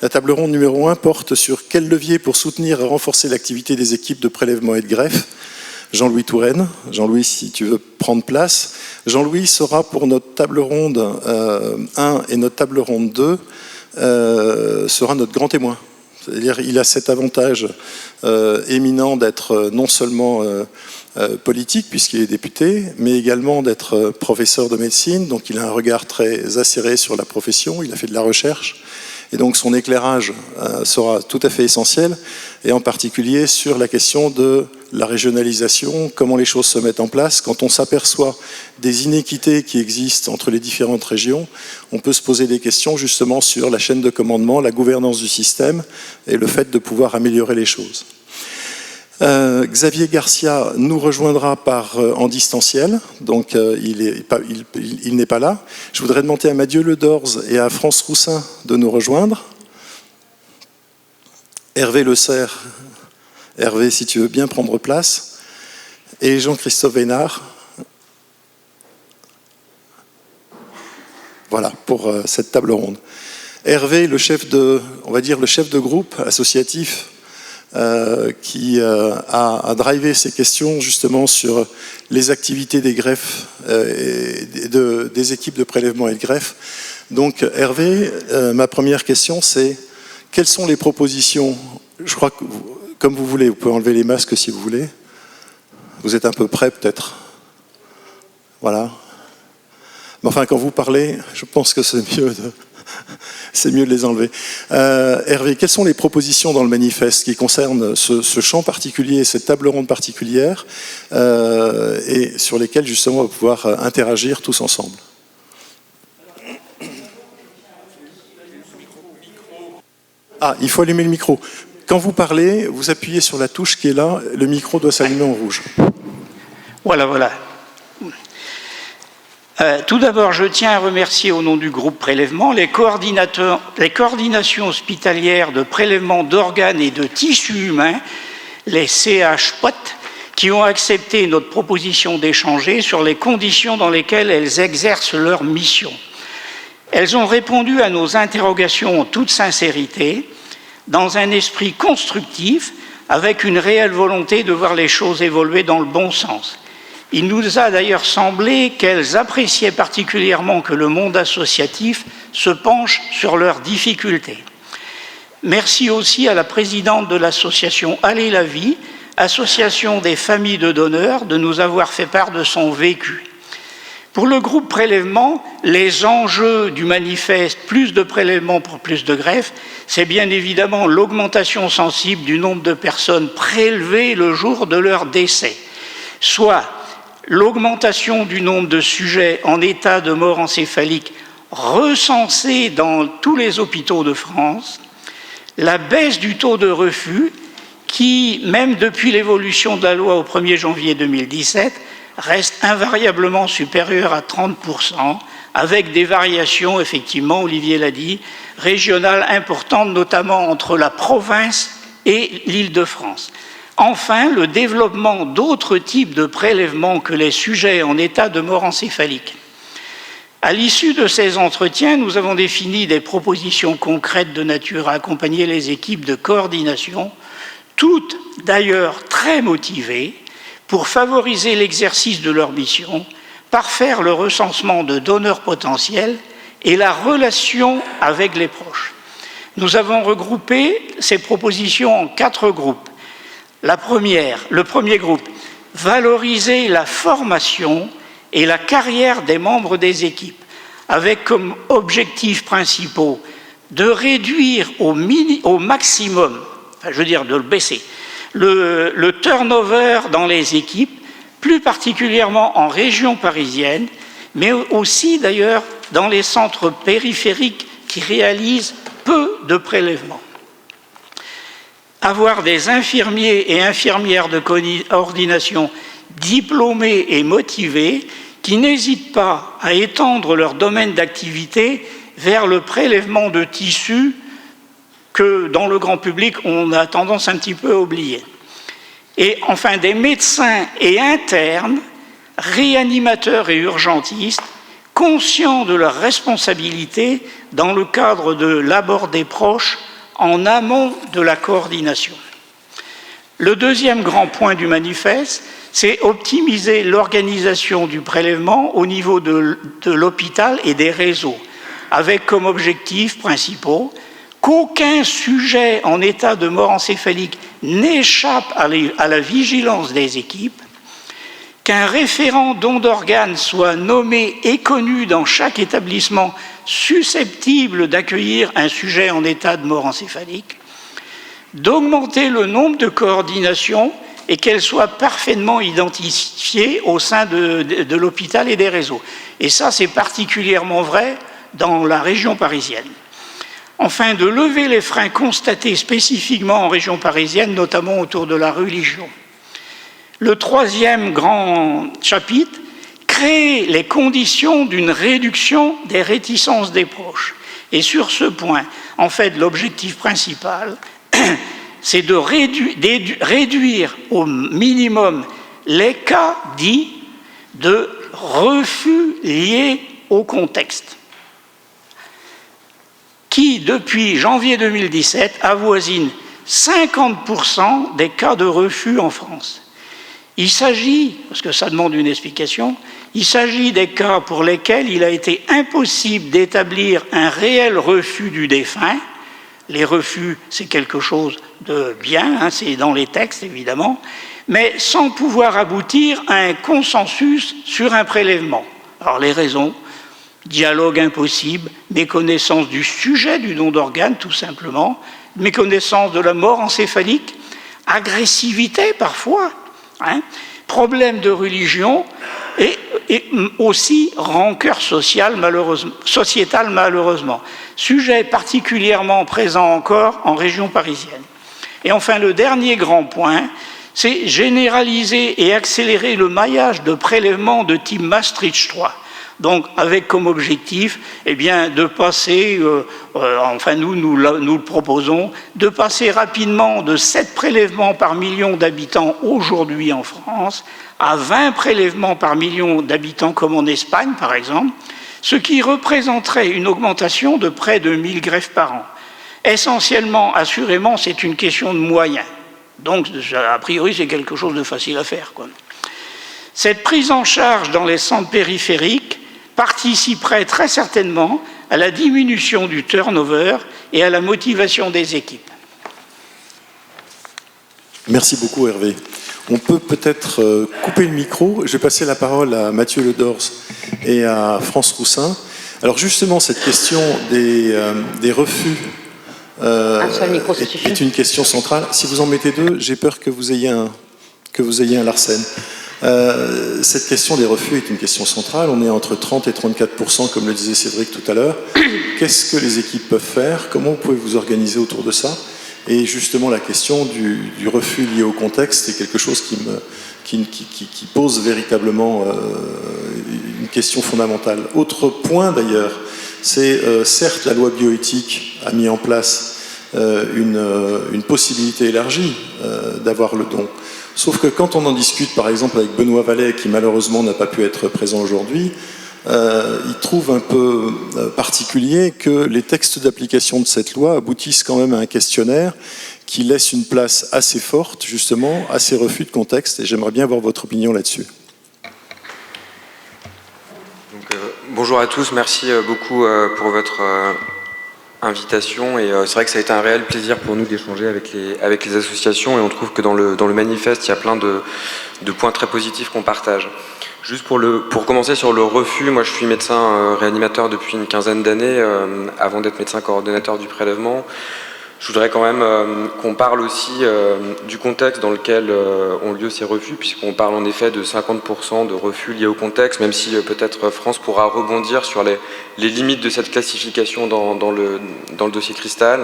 La table ronde numéro 1 porte sur quel levier pour soutenir et renforcer l'activité des équipes de prélèvement et de greffe. Jean-Louis Touraine. Jean-Louis, si tu veux prendre place. Jean-Louis sera pour notre table ronde 1 et notre table ronde 2, sera notre grand témoin. C'est-à-dire il a cet avantage éminent d'être non seulement politique, puisqu'il est député, mais également d'être professeur de médecine, donc il a un regard très acéré sur la profession, il a fait de la recherche, et donc son éclairage sera tout à fait essentiel, et en particulier sur la question de la régionalisation, comment les choses se mettent en place. Quand on s'aperçoit des inéquités qui existent entre les différentes régions, on peut se poser des questions justement sur la chaîne de commandement, la gouvernance du système et le fait de pouvoir améliorer les choses. Xavier Garcia nous rejoindra en distanciel, donc il n'est pas là. Je voudrais demander à Mathieu Ledorz et à France Roussin de nous rejoindre. Hervé Le Serre, Hervé, si tu veux bien prendre place, et Jean-Christophe Hénard. Voilà, pour cette table ronde. Hervé, on va dire le chef de groupe associatif qui a drivé ces questions justement sur les activités des greffes, des équipes de prélèvement et de greffe. Donc Hervé, ma première question c'est quelles sont les propositions? Je crois que, comme vous voulez, vous pouvez enlever les masques si vous voulez. Vous êtes un peu prêts peut-être. Voilà. Mais enfin, quand vous parlez, je pense que c'est mieux de les enlever. Hervé, quelles sont les propositions dans le manifeste qui concernent ce champ particulier, cette table ronde particulière, et sur lesquelles justement on va pouvoir interagir tous ensemble? Ah, il faut allumer le micro. Quand vous parlez, vous appuyez sur la touche qui est là, le micro doit s'allumer en rouge. Voilà. Tout d'abord, je tiens à remercier au nom du groupe Prélèvement les coordinations hospitalières de prélèvement d'organes et de tissus humains, les CHPOT, qui ont accepté notre proposition d'échanger sur les conditions dans lesquelles elles exercent leur mission. Elles ont répondu à nos interrogations en toute sincérité, dans un esprit constructif, avec une réelle volonté de voir les choses évoluer dans le bon sens. Il nous a d'ailleurs semblé qu'elles appréciaient particulièrement que le monde associatif se penche sur leurs difficultés. Merci aussi à la présidente de l'association Aller la vie, association des familles de donneurs, de nous avoir fait part de son vécu. Pour le groupe Prélèvement, les enjeux du manifeste « Plus de prélèvements pour plus de greffes », c'est bien évidemment l'augmentation sensible du nombre de personnes prélevées le jour de leur décès, soit l'augmentation du nombre de sujets en état de mort encéphalique recensés dans tous les hôpitaux de France, la baisse du taux de refus qui, même depuis l'évolution de la loi au 1er janvier 2017, reste invariablement supérieur à 30%, avec des variations, effectivement, Olivier l'a dit, régionales importantes, notamment entre la province et l'Île-de-France. Enfin, le développement d'autres types de prélèvements que les sujets en état de mort encéphalique. À l'issue de ces entretiens, nous avons défini des propositions concrètes de nature à accompagner les équipes de coordination, toutes d'ailleurs très motivées, pour favoriser l'exercice de leur mission, parfaire le recensement de donneurs potentiels et la relation avec les proches. Nous avons regroupé ces propositions en 4 groupes. Le premier groupe, valoriser la formation et la carrière des membres des équipes, avec comme objectifs principaux de réduire au maximum, de le baisser, le turnover dans les équipes, plus particulièrement en région parisienne, mais aussi d'ailleurs dans les centres périphériques qui réalisent peu de prélèvements. Avoir des infirmiers et infirmières de coordination diplômés et motivés qui n'hésitent pas à étendre leur domaine d'activité vers le prélèvement de tissus que dans le grand public on a tendance un petit peu à oublier. Et enfin des médecins et internes, réanimateurs et urgentistes, conscients de leurs responsabilités dans le cadre de l'abord des proches en amont de la coordination. Le deuxième grand point du manifeste, c'est optimiser l'organisation du prélèvement au niveau de l'hôpital et des réseaux, avec comme objectifs principaux qu'aucun sujet en état de mort encéphalique n'échappe à la vigilance des équipes, qu'un référent don d'organes soit nommé et connu dans chaque établissement susceptible d'accueillir un sujet en état de mort encéphalique, d'augmenter le nombre de coordinations et qu'elles soient parfaitement identifiées au sein de l'hôpital et des réseaux. Et ça, c'est particulièrement vrai dans la région parisienne. Enfin, de lever les freins constatés spécifiquement en région parisienne, notamment autour de la religion. Le troisième grand chapitre, créer les conditions d'une réduction des réticences des proches. Et sur ce point, en fait, l'objectif principal, c'est de réduire au minimum les cas dits de refus liés au contexte, qui, depuis janvier 2017, avoisine 50% des cas de refus en France. Il s'agit, parce que ça demande une explication, il s'agit des cas pour lesquels il a été impossible d'établir un réel refus du défunt. Les refus, c'est quelque chose de bien, hein, c'est dans les textes évidemment, mais sans pouvoir aboutir à un consensus sur un prélèvement. Alors les raisons, dialogue impossible, méconnaissance du sujet du don d'organes tout simplement, méconnaissance de la mort encéphalique, agressivité parfois, hein, problème de religion et aussi rancœur sociétale malheureusement. Sujet particulièrement présent encore en région parisienne. Et enfin, le dernier grand point, c'est généraliser et accélérer le maillage de prélèvements de type Maastricht 3. Donc, avec comme objectif, eh bien, de passer, enfin nous le proposons, de passer rapidement de 7 prélèvements par million d'habitants aujourd'hui en France à 20 prélèvements par million d'habitants comme en Espagne par exemple, ce qui représenterait une augmentation de près de 1000 greffes par an. Essentiellement, assurément, c'est une question de moyens. Donc, a priori, c'est quelque chose de facile à faire, quoi. Cette prise en charge dans les centres périphériques participerait très certainement à la diminution du turnover et à la motivation des équipes. Merci beaucoup Hervé. On peut peut-être couper le micro. Je vais passer la parole à Mathieu Ledors et à France Roussin. Alors justement, cette question des refus est une question centrale. Si vous en mettez deux, j'ai peur que vous ayez un Larsen. Cette question des refus est une question centrale. On est entre 30 et 34%, comme le disait Cédric tout à l'heure. Qu'est-ce que les équipes peuvent faire? Comment vous pouvez vous organiser autour de ça? Et justement, la question du refus lié au contexte est quelque chose qui pose véritablement une question fondamentale. Autre point d'ailleurs, c'est certes la loi bioéthique a mis en place une possibilité élargie d'avoir le don. Sauf que quand on en discute par exemple avec Benoît Vallet, qui malheureusement n'a pas pu être présent aujourd'hui, il trouve un peu particulier que les textes d'application de cette loi aboutissent quand même à un questionnaire qui laisse une place assez forte justement à ces refus de contexte, et j'aimerais bien avoir votre opinion là-dessus. Bonjour à tous, merci beaucoup pour votre invitation, et c'est vrai que ça a été un réel plaisir pour nous d'échanger avec les associations, et on trouve que dans le manifeste il y a plein de points très positifs qu'on partage. Juste pour commencer sur le refus, moi je suis médecin réanimateur depuis une quinzaine d'années, avant d'être médecin coordonnateur du prélèvement. Je voudrais quand même qu'on parle aussi du contexte dans lequel ont lieu ces refus, puisqu'on parle en effet de 50% de refus liés au contexte, même si peut-être France pourra rebondir sur les limites de cette classification dans le dossier Cristal.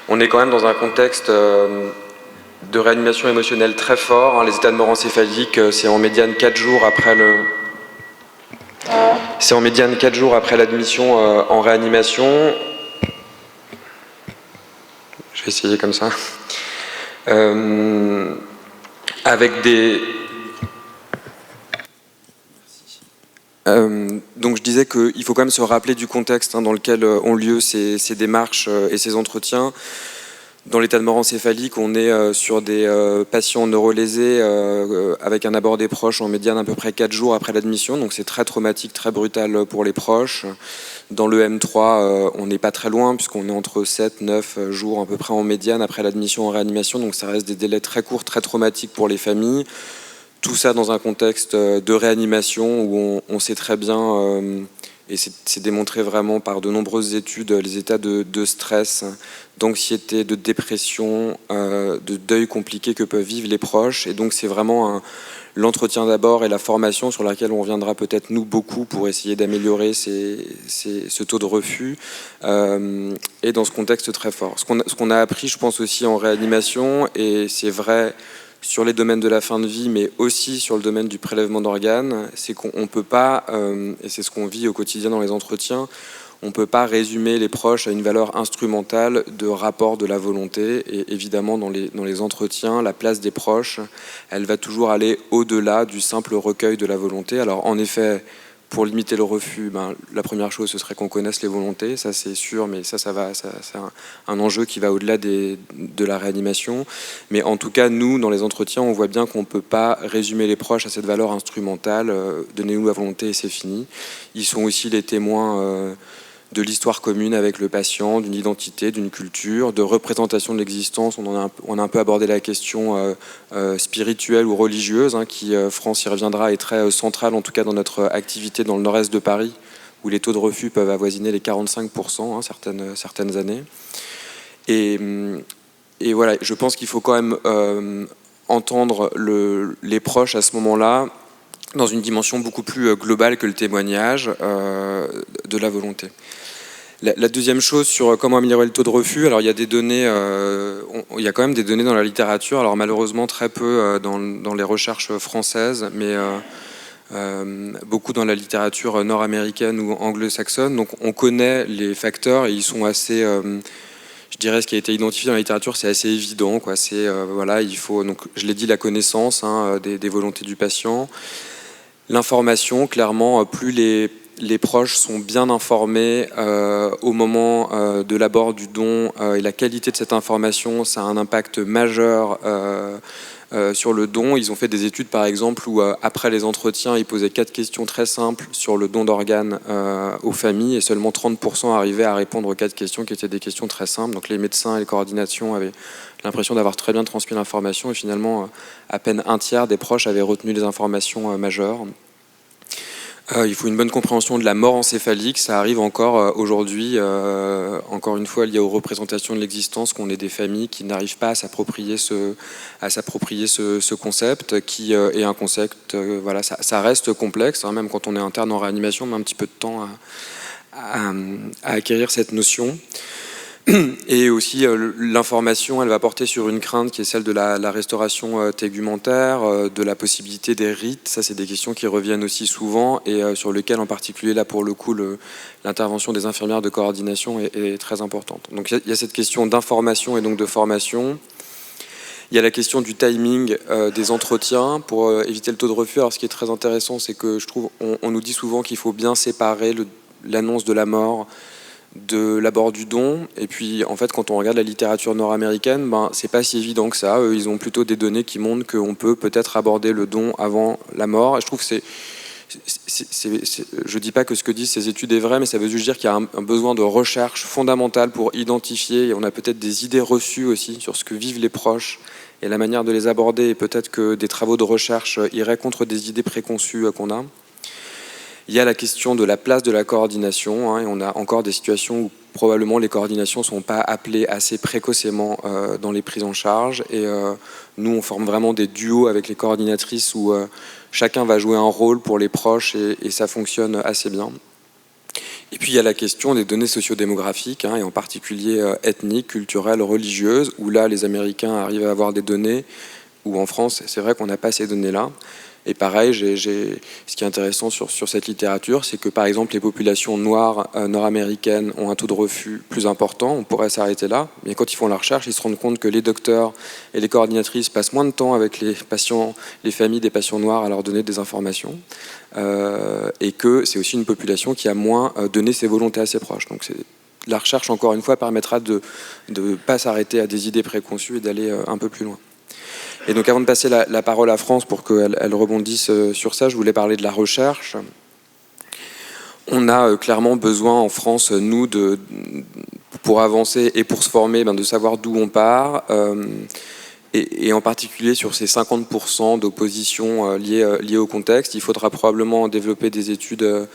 On est quand même dans un contexte de réanimation émotionnelle très fort. Les états de mort encéphalique, c'est en médiane 4 jours après l'admission en réanimation. Je vais essayer comme ça. Avec des... donc je disais qu'il faut quand même se rappeler du contexte dans lequel ont lieu ces démarches et ces entretiens. Dans l'état de mort encéphalique, on est sur des patients neurolésés avec un abord des proches en médiane à peu près 4 jours après l'admission, donc c'est très traumatique, très brutal pour les proches. Dans le M3, on n'est pas très loin puisqu'on est entre 7-9 jours à peu près en médiane après l'admission en réanimation, donc ça reste des délais très courts, très traumatiques pour les familles. Tout ça dans un contexte de réanimation où on sait très bien, et c'est démontré vraiment par de nombreuses études, les états de stress, d'anxiété, de dépression, de deuil compliqué que peuvent vivre les proches. Et donc c'est vraiment l'entretien d'abord et la formation sur laquelle on reviendra peut-être nous beaucoup pour essayer d'améliorer ce taux de refus, et dans ce contexte très fort. Ce qu'on a appris, je pense aussi en réanimation, et c'est vrai sur les domaines de la fin de vie, mais aussi sur le domaine du prélèvement d'organes, c'est qu'on ne peut pas, et c'est ce qu'on vit au quotidien dans les entretiens, on ne peut pas résumer les proches à une valeur instrumentale de rapport de la volonté. Et évidemment, dans les entretiens, la place des proches, elle va toujours aller au-delà du simple recueil de la volonté. Alors en effet, pour limiter le refus, la première chose, ce serait qu'on connaisse les volontés, ça c'est sûr, mais c'est un enjeu qui va au-delà de la réanimation. Mais en tout cas, nous, dans les entretiens, on voit bien qu'on ne peut pas résumer les proches à cette valeur instrumentale, donnez-nous la volonté et c'est fini. Ils sont aussi les témoins de l'histoire commune avec le patient, d'une identité, d'une culture, de représentation de l'existence. On a un peu abordé la question spirituelle ou religieuse, qui, France y reviendra, est très centrale, en tout cas dans notre activité dans le nord-est de Paris, où les taux de refus peuvent avoisiner les 45% certaines années. Et voilà, je pense qu'il faut quand même entendre les proches à ce moment-là, dans une dimension beaucoup plus globale que le témoignage de la volonté. La deuxième chose sur comment améliorer le taux de refus, alors il y a des données, il y a quand même des données dans la littérature, alors malheureusement très peu dans les recherches françaises, mais beaucoup dans la littérature nord-américaine ou anglo-saxonne. Donc on connaît les facteurs et ils sont assez, je dirais, ce qui a été identifié dans la littérature, c'est assez évident, quoi. C'est voilà, il faut, donc je l'ai dit, la connaissance des volontés du patient. L'information, clairement, plus les proches sont bien informés au moment de l'abord du don, et la qualité de cette information, ça a un impact majeur sur le don. Ils ont fait des études, par exemple, où après les entretiens, ils posaient 4 questions très simples sur le don d'organes aux familles, et seulement 30% arrivaient à répondre aux 4 questions qui étaient des questions très simples. Donc les médecins et les coordinations avaient l'impression d'avoir très bien transmis l'information, et finalement, à peine un tiers des proches avaient retenu les informations majeures. Il faut une bonne compréhension de la mort encéphalique. Ça arrive encore aujourd'hui, encore une fois lié aux représentations de l'existence, qu'on ait des familles qui n'arrivent pas à s'approprier ce concept, qui est un concept, voilà, ça reste complexe, même quand on est interne en réanimation, on met un petit peu de temps à acquérir cette notion. Et aussi l'information, elle va porter sur une crainte qui est celle de la restauration tégumentaire, de la possibilité des rites. Ça, c'est des questions qui reviennent aussi souvent et sur lesquelles, en particulier, là, pour le coup, l'intervention des infirmières de coordination est très importante. Donc il y a cette question d'information et donc de formation. Il y a la question du timing des entretiens pour éviter le taux de refus. Alors ce qui est très intéressant, c'est que je trouve, on nous dit souvent qu'il faut bien séparer l'annonce de la mort de l'abord du don, et puis en fait quand on regarde la littérature nord-américaine, c'est pas si évident que ça. Eux, ils ont plutôt des données qui montrent qu'on peut peut-être aborder le don avant la mort, et je trouve que je dis pas que ce que disent ces études est vrai, mais ça veut juste dire qu'il y a un besoin de recherche fondamentale pour identifier, et on a peut-être des idées reçues aussi sur ce que vivent les proches et la manière de les aborder, et peut-être que des travaux de recherche iraient contre des idées préconçues qu'on a. Il y a la question de la place de la coordination, et on a encore des situations où probablement les coordinations ne sont pas appelées assez précocement dans les prises en charge, et nous on forme vraiment des duos avec les coordinatrices où chacun va jouer un rôle pour les proches, et ça fonctionne assez bien. Et puis il y a la question des données sociodémographiques, et en particulier ethniques, culturelles, religieuses, où là les Américains arrivent à avoir des données, où en France c'est vrai qu'on n'a pas ces données-là. Et pareil, ce qui est intéressant sur cette littérature, c'est que par exemple les populations noires nord-américaines ont un taux de refus plus important. On pourrait s'arrêter là, mais quand ils font la recherche, ils se rendent compte que les docteurs et les coordinatrices passent moins de temps avec les patients, les familles des patients noirs à leur donner des informations, et que c'est aussi une population qui a moins donné ses volontés à ses proches. Donc la recherche, encore une fois, permettra de ne pas s'arrêter à des idées préconçues et d'aller un peu plus loin. Et donc avant de passer la parole à France pour qu'elle rebondisse sur ça, je voulais parler de la recherche. On a clairement besoin en France, nous, pour avancer et pour se former, de savoir d'où on part, et en particulier sur ces 50% d'opposition liées au contexte. Il faudra probablement développer des études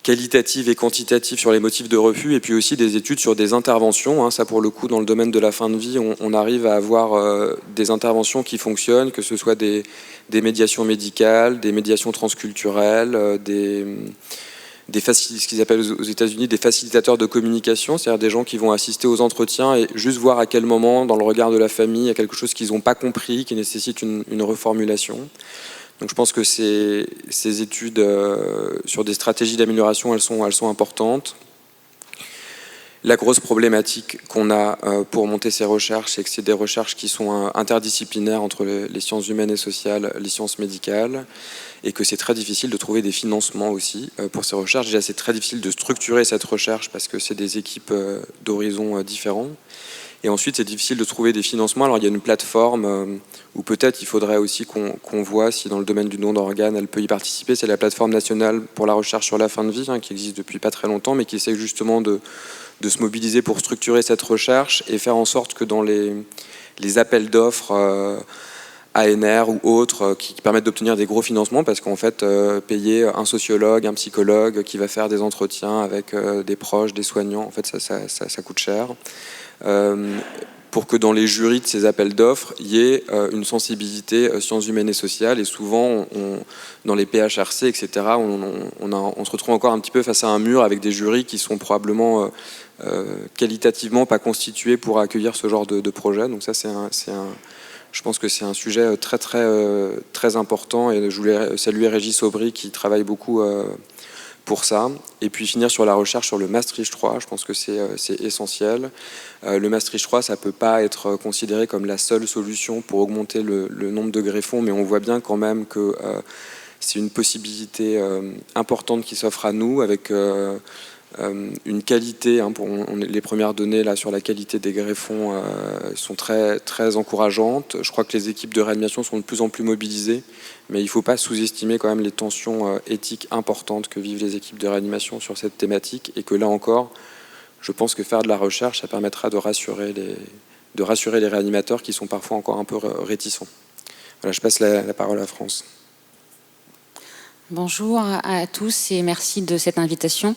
qualitatives et quantitatives sur les motifs de refus, et puis aussi des études sur des interventions. Ça, pour le coup, dans le domaine de la fin de vie, on arrive à avoir des interventions qui fonctionnent, que ce soit des médiations médicales, des médiations transculturelles, ce qu'ils appellent aux États-Unis des facilitateurs de communication, c'est-à-dire des gens qui vont assister aux entretiens et juste voir à quel moment, dans le regard de la famille, il y a quelque chose qu'ils n'ont pas compris, qui nécessite une reformulation. Donc je pense que ces études sur des stratégies d'amélioration, elles sont importantes. La grosse problématique qu'on a pour monter ces recherches, c'est que c'est des recherches qui sont interdisciplinaires entre les sciences humaines et sociales, les sciences médicales, et que c'est très difficile de trouver des financements aussi pour ces recherches. Déjà, c'est très difficile de structurer cette recherche parce que c'est des équipes d'horizons différents. Et ensuite, c'est difficile de trouver des financements. Alors, il y a une plateforme où peut-être il faudrait aussi qu'on voit si dans le domaine du don d'organes, elle peut y participer. C'est la plateforme nationale pour la recherche sur la fin de vie, qui existe depuis pas très longtemps, mais qui essaie justement de se mobiliser pour structurer cette recherche et faire en sorte que dans les appels d'offres ANR ou autres qui permettent d'obtenir des gros financements, parce qu'en fait, payer un sociologue, un psychologue qui va faire des entretiens avec des proches, des soignants, en fait, ça coûte cher. Pour que dans les jurys de ces appels d'offres, il y ait une sensibilité sciences humaines et sociales. Et souvent, dans les PHRC, etc., on se retrouve encore un petit peu face à un mur avec des jurys qui sont probablement qualitativement pas constitués pour accueillir ce genre de projet. Donc ça, je pense que c'est un sujet très, très, très important. Et je voulais saluer Régis Aubry qui travaille beaucoup pour ça. Et puis finir sur la recherche sur le Maastricht 3, je pense que c'est essentiel. Le Maastricht 3, ça ne peut pas être considéré comme la seule solution pour augmenter le nombre de greffons, mais on voit bien quand même que c'est une possibilité importante qui s'offre à nous, avec une qualité, les premières données là, sur la qualité des greffons sont très, très encourageantes. Je crois que les équipes de réanimation sont de plus en plus mobilisées, mais il ne faut pas sous-estimer quand même les tensions éthiques importantes que vivent les équipes de réanimation sur cette thématique, et que là encore, je pense que faire de la recherche, ça permettra de rassurer les réanimateurs qui sont parfois encore un peu réticents. Voilà, je passe la parole à France. Bonjour à tous et merci de cette invitation.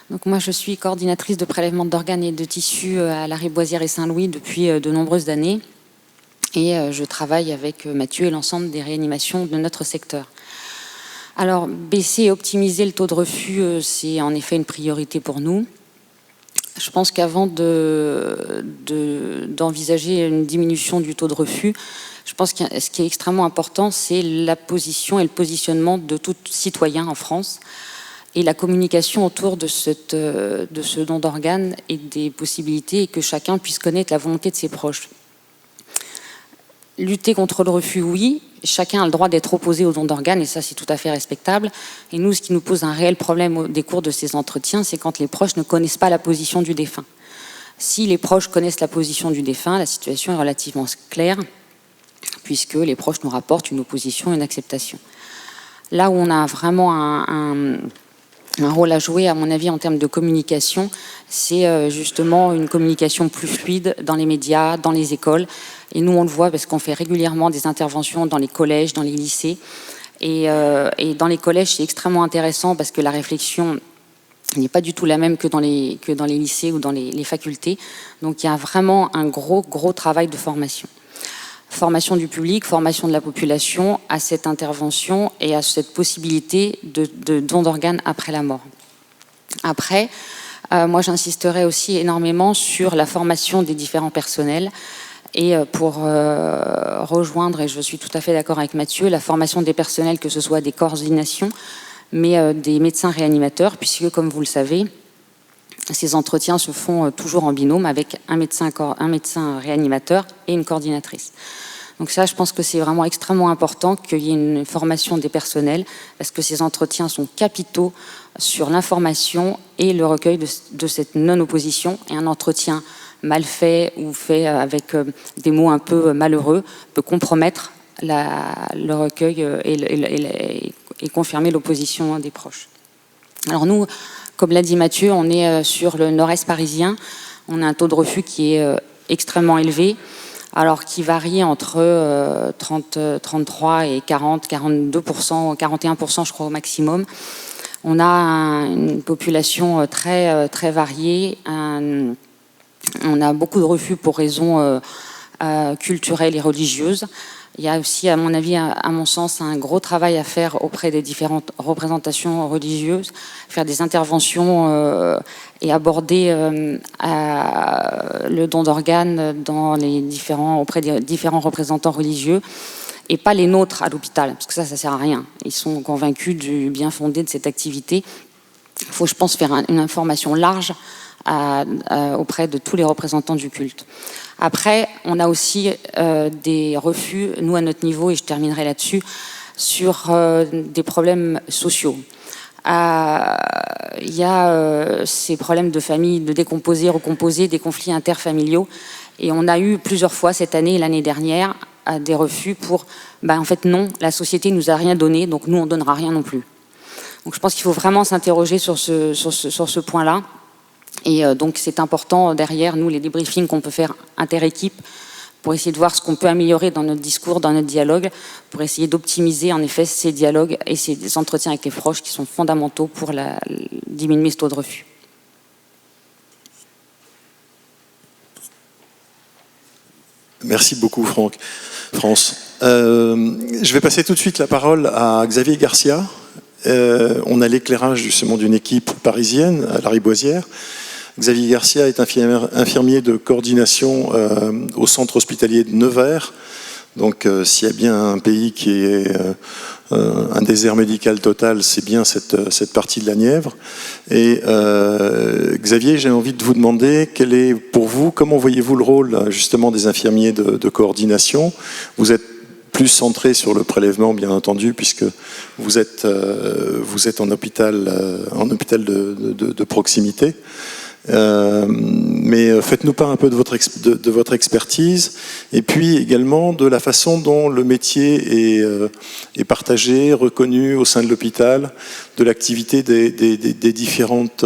Donc moi, je suis coordinatrice de prélèvement d'organes et de tissus à la Riboisière et Saint-Louis depuis de nombreuses années. Et je travaille avec Mathieu et l'ensemble des réanimations de notre secteur. Alors, baisser et optimiser le taux de refus, c'est en effet une priorité pour nous. Je pense qu'avant d'envisager une diminution du taux de refus, je pense que ce qui est extrêmement important, c'est la position et le positionnement de tout citoyen en France, et la communication autour de ce don d'organes et des possibilités, et que chacun puisse connaître la volonté de ses proches. Lutter contre le refus, oui. Chacun a le droit d'être opposé au don d'organes, et ça, c'est tout à fait respectable. Et nous, ce qui nous pose un réel problème au décours de ces entretiens, c'est quand les proches ne connaissent pas la position du défunt. Si les proches connaissent la position du défunt, la situation est relativement claire, puisque les proches nous rapportent une opposition, une acceptation. Là où on a vraiment un rôle à jouer, à mon avis, en termes de communication, c'est justement une communication plus fluide dans les médias, dans les écoles. Et nous, on le voit parce qu'on fait régulièrement des interventions dans les collèges, dans les lycées. Et dans les collèges, c'est extrêmement intéressant parce que la réflexion n'est pas du tout la même que dans les lycées ou dans les facultés. Donc, il y a vraiment un gros travail de formation. Formation du public, formation de la population à cette intervention et à cette possibilité de don d'organes après la mort. Après, moi j'insisterai aussi énormément sur la formation des différents personnels, et pour rejoindre, et je suis tout à fait d'accord avec Mathieu, la formation des personnels, que ce soit des coordinations, mais des médecins réanimateurs, puisque comme vous le savez, ces entretiens se font toujours en binôme avec un médecin réanimateur et une coordinatrice. Donc ça, je pense que c'est vraiment extrêmement important qu'il y ait une formation des personnels, parce que ces entretiens sont capitaux sur l'information et le recueil de cette non-opposition. Et un entretien mal fait ou fait avec des mots un peu malheureux peut compromettre le recueil et confirmer l'opposition des proches. Alors nous, comme l'a dit Mathieu, on est sur le nord-est parisien. On a un taux de refus qui est extrêmement élevé, alors qui varie entre 33 et 40, 42%, 41% je crois au maximum. On a une population très, très variée. On a beaucoup de refus pour raisons culturelles et religieuses. Il y a aussi, à mon avis, à mon sens, un gros travail à faire auprès des différentes représentations religieuses, faire des interventions et aborder le don d'organes auprès des différents représentants religieux, et pas les nôtres à l'hôpital, parce que ça sert à rien. Ils sont convaincus du bien fondé de cette activité. Il faut, je pense, faire une information large auprès de tous les représentants du culte. Après, on a aussi des refus, nous à notre niveau, et je terminerai là-dessus, sur des problèmes sociaux. Il y a ces problèmes de famille, de décomposés, recomposés, des conflits interfamiliaux, et on a eu plusieurs fois cette année et l'année dernière des refus pour, en fait non, la société nous a rien donné, donc nous on donnera rien non plus. Donc je pense qu'il faut vraiment s'interroger sur ce point-là. Et donc c'est important derrière nous les débriefings qu'on peut faire inter-équipe pour essayer de voir ce qu'on peut améliorer dans notre discours, dans notre dialogue, pour essayer d'optimiser en effet ces dialogues et ces entretiens avec les proches qui sont fondamentaux pour diminuer ce taux de refus. Merci beaucoup France. Je vais passer tout de suite la parole à Xavier Garcia. On a l'éclairage justement d'une équipe parisienne à la Riboisière. Xavier Garcia est infirmier de coordination au centre hospitalier de Nevers. Donc s'il y a bien un pays qui est un désert médical total, c'est bien cette partie de la Nièvre. Et Xavier, j'ai envie de vous demander quel est pour vous, comment voyez-vous le rôle justement des infirmiers de coordination? Vous êtes plus centré sur le prélèvement, bien entendu, puisque vous êtes en hôpital de proximité. Mais faites-nous part un peu de votre expertise et puis également de la façon dont le métier est partagé, reconnu au sein de l'hôpital, de l'activité des différentes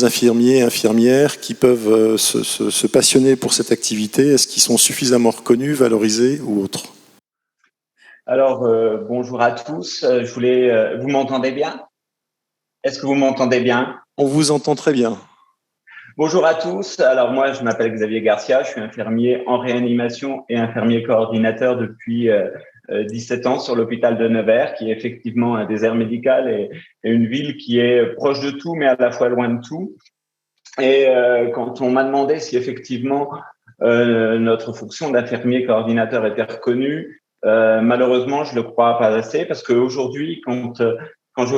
infirmiers et infirmières qui peuvent se passionner pour cette activité. Est-ce qu'ils sont suffisamment reconnus, valorisés ou autres? Alors, bonjour à tous. Vous m'entendez bien? Est-ce que vous m'entendez bien? On vous entend très bien. Bonjour à tous. Alors moi, je m'appelle Xavier Garcia. Je suis infirmier en réanimation et infirmier coordinateur depuis 17 ans sur l'hôpital de Nevers, qui est effectivement un désert médical et une ville qui est proche de tout, mais à la fois loin de tout. Et quand on m'a demandé si effectivement notre fonction d'infirmier coordinateur était reconnue, malheureusement, je le crois pas assez, parce qu'aujourd'hui, quand je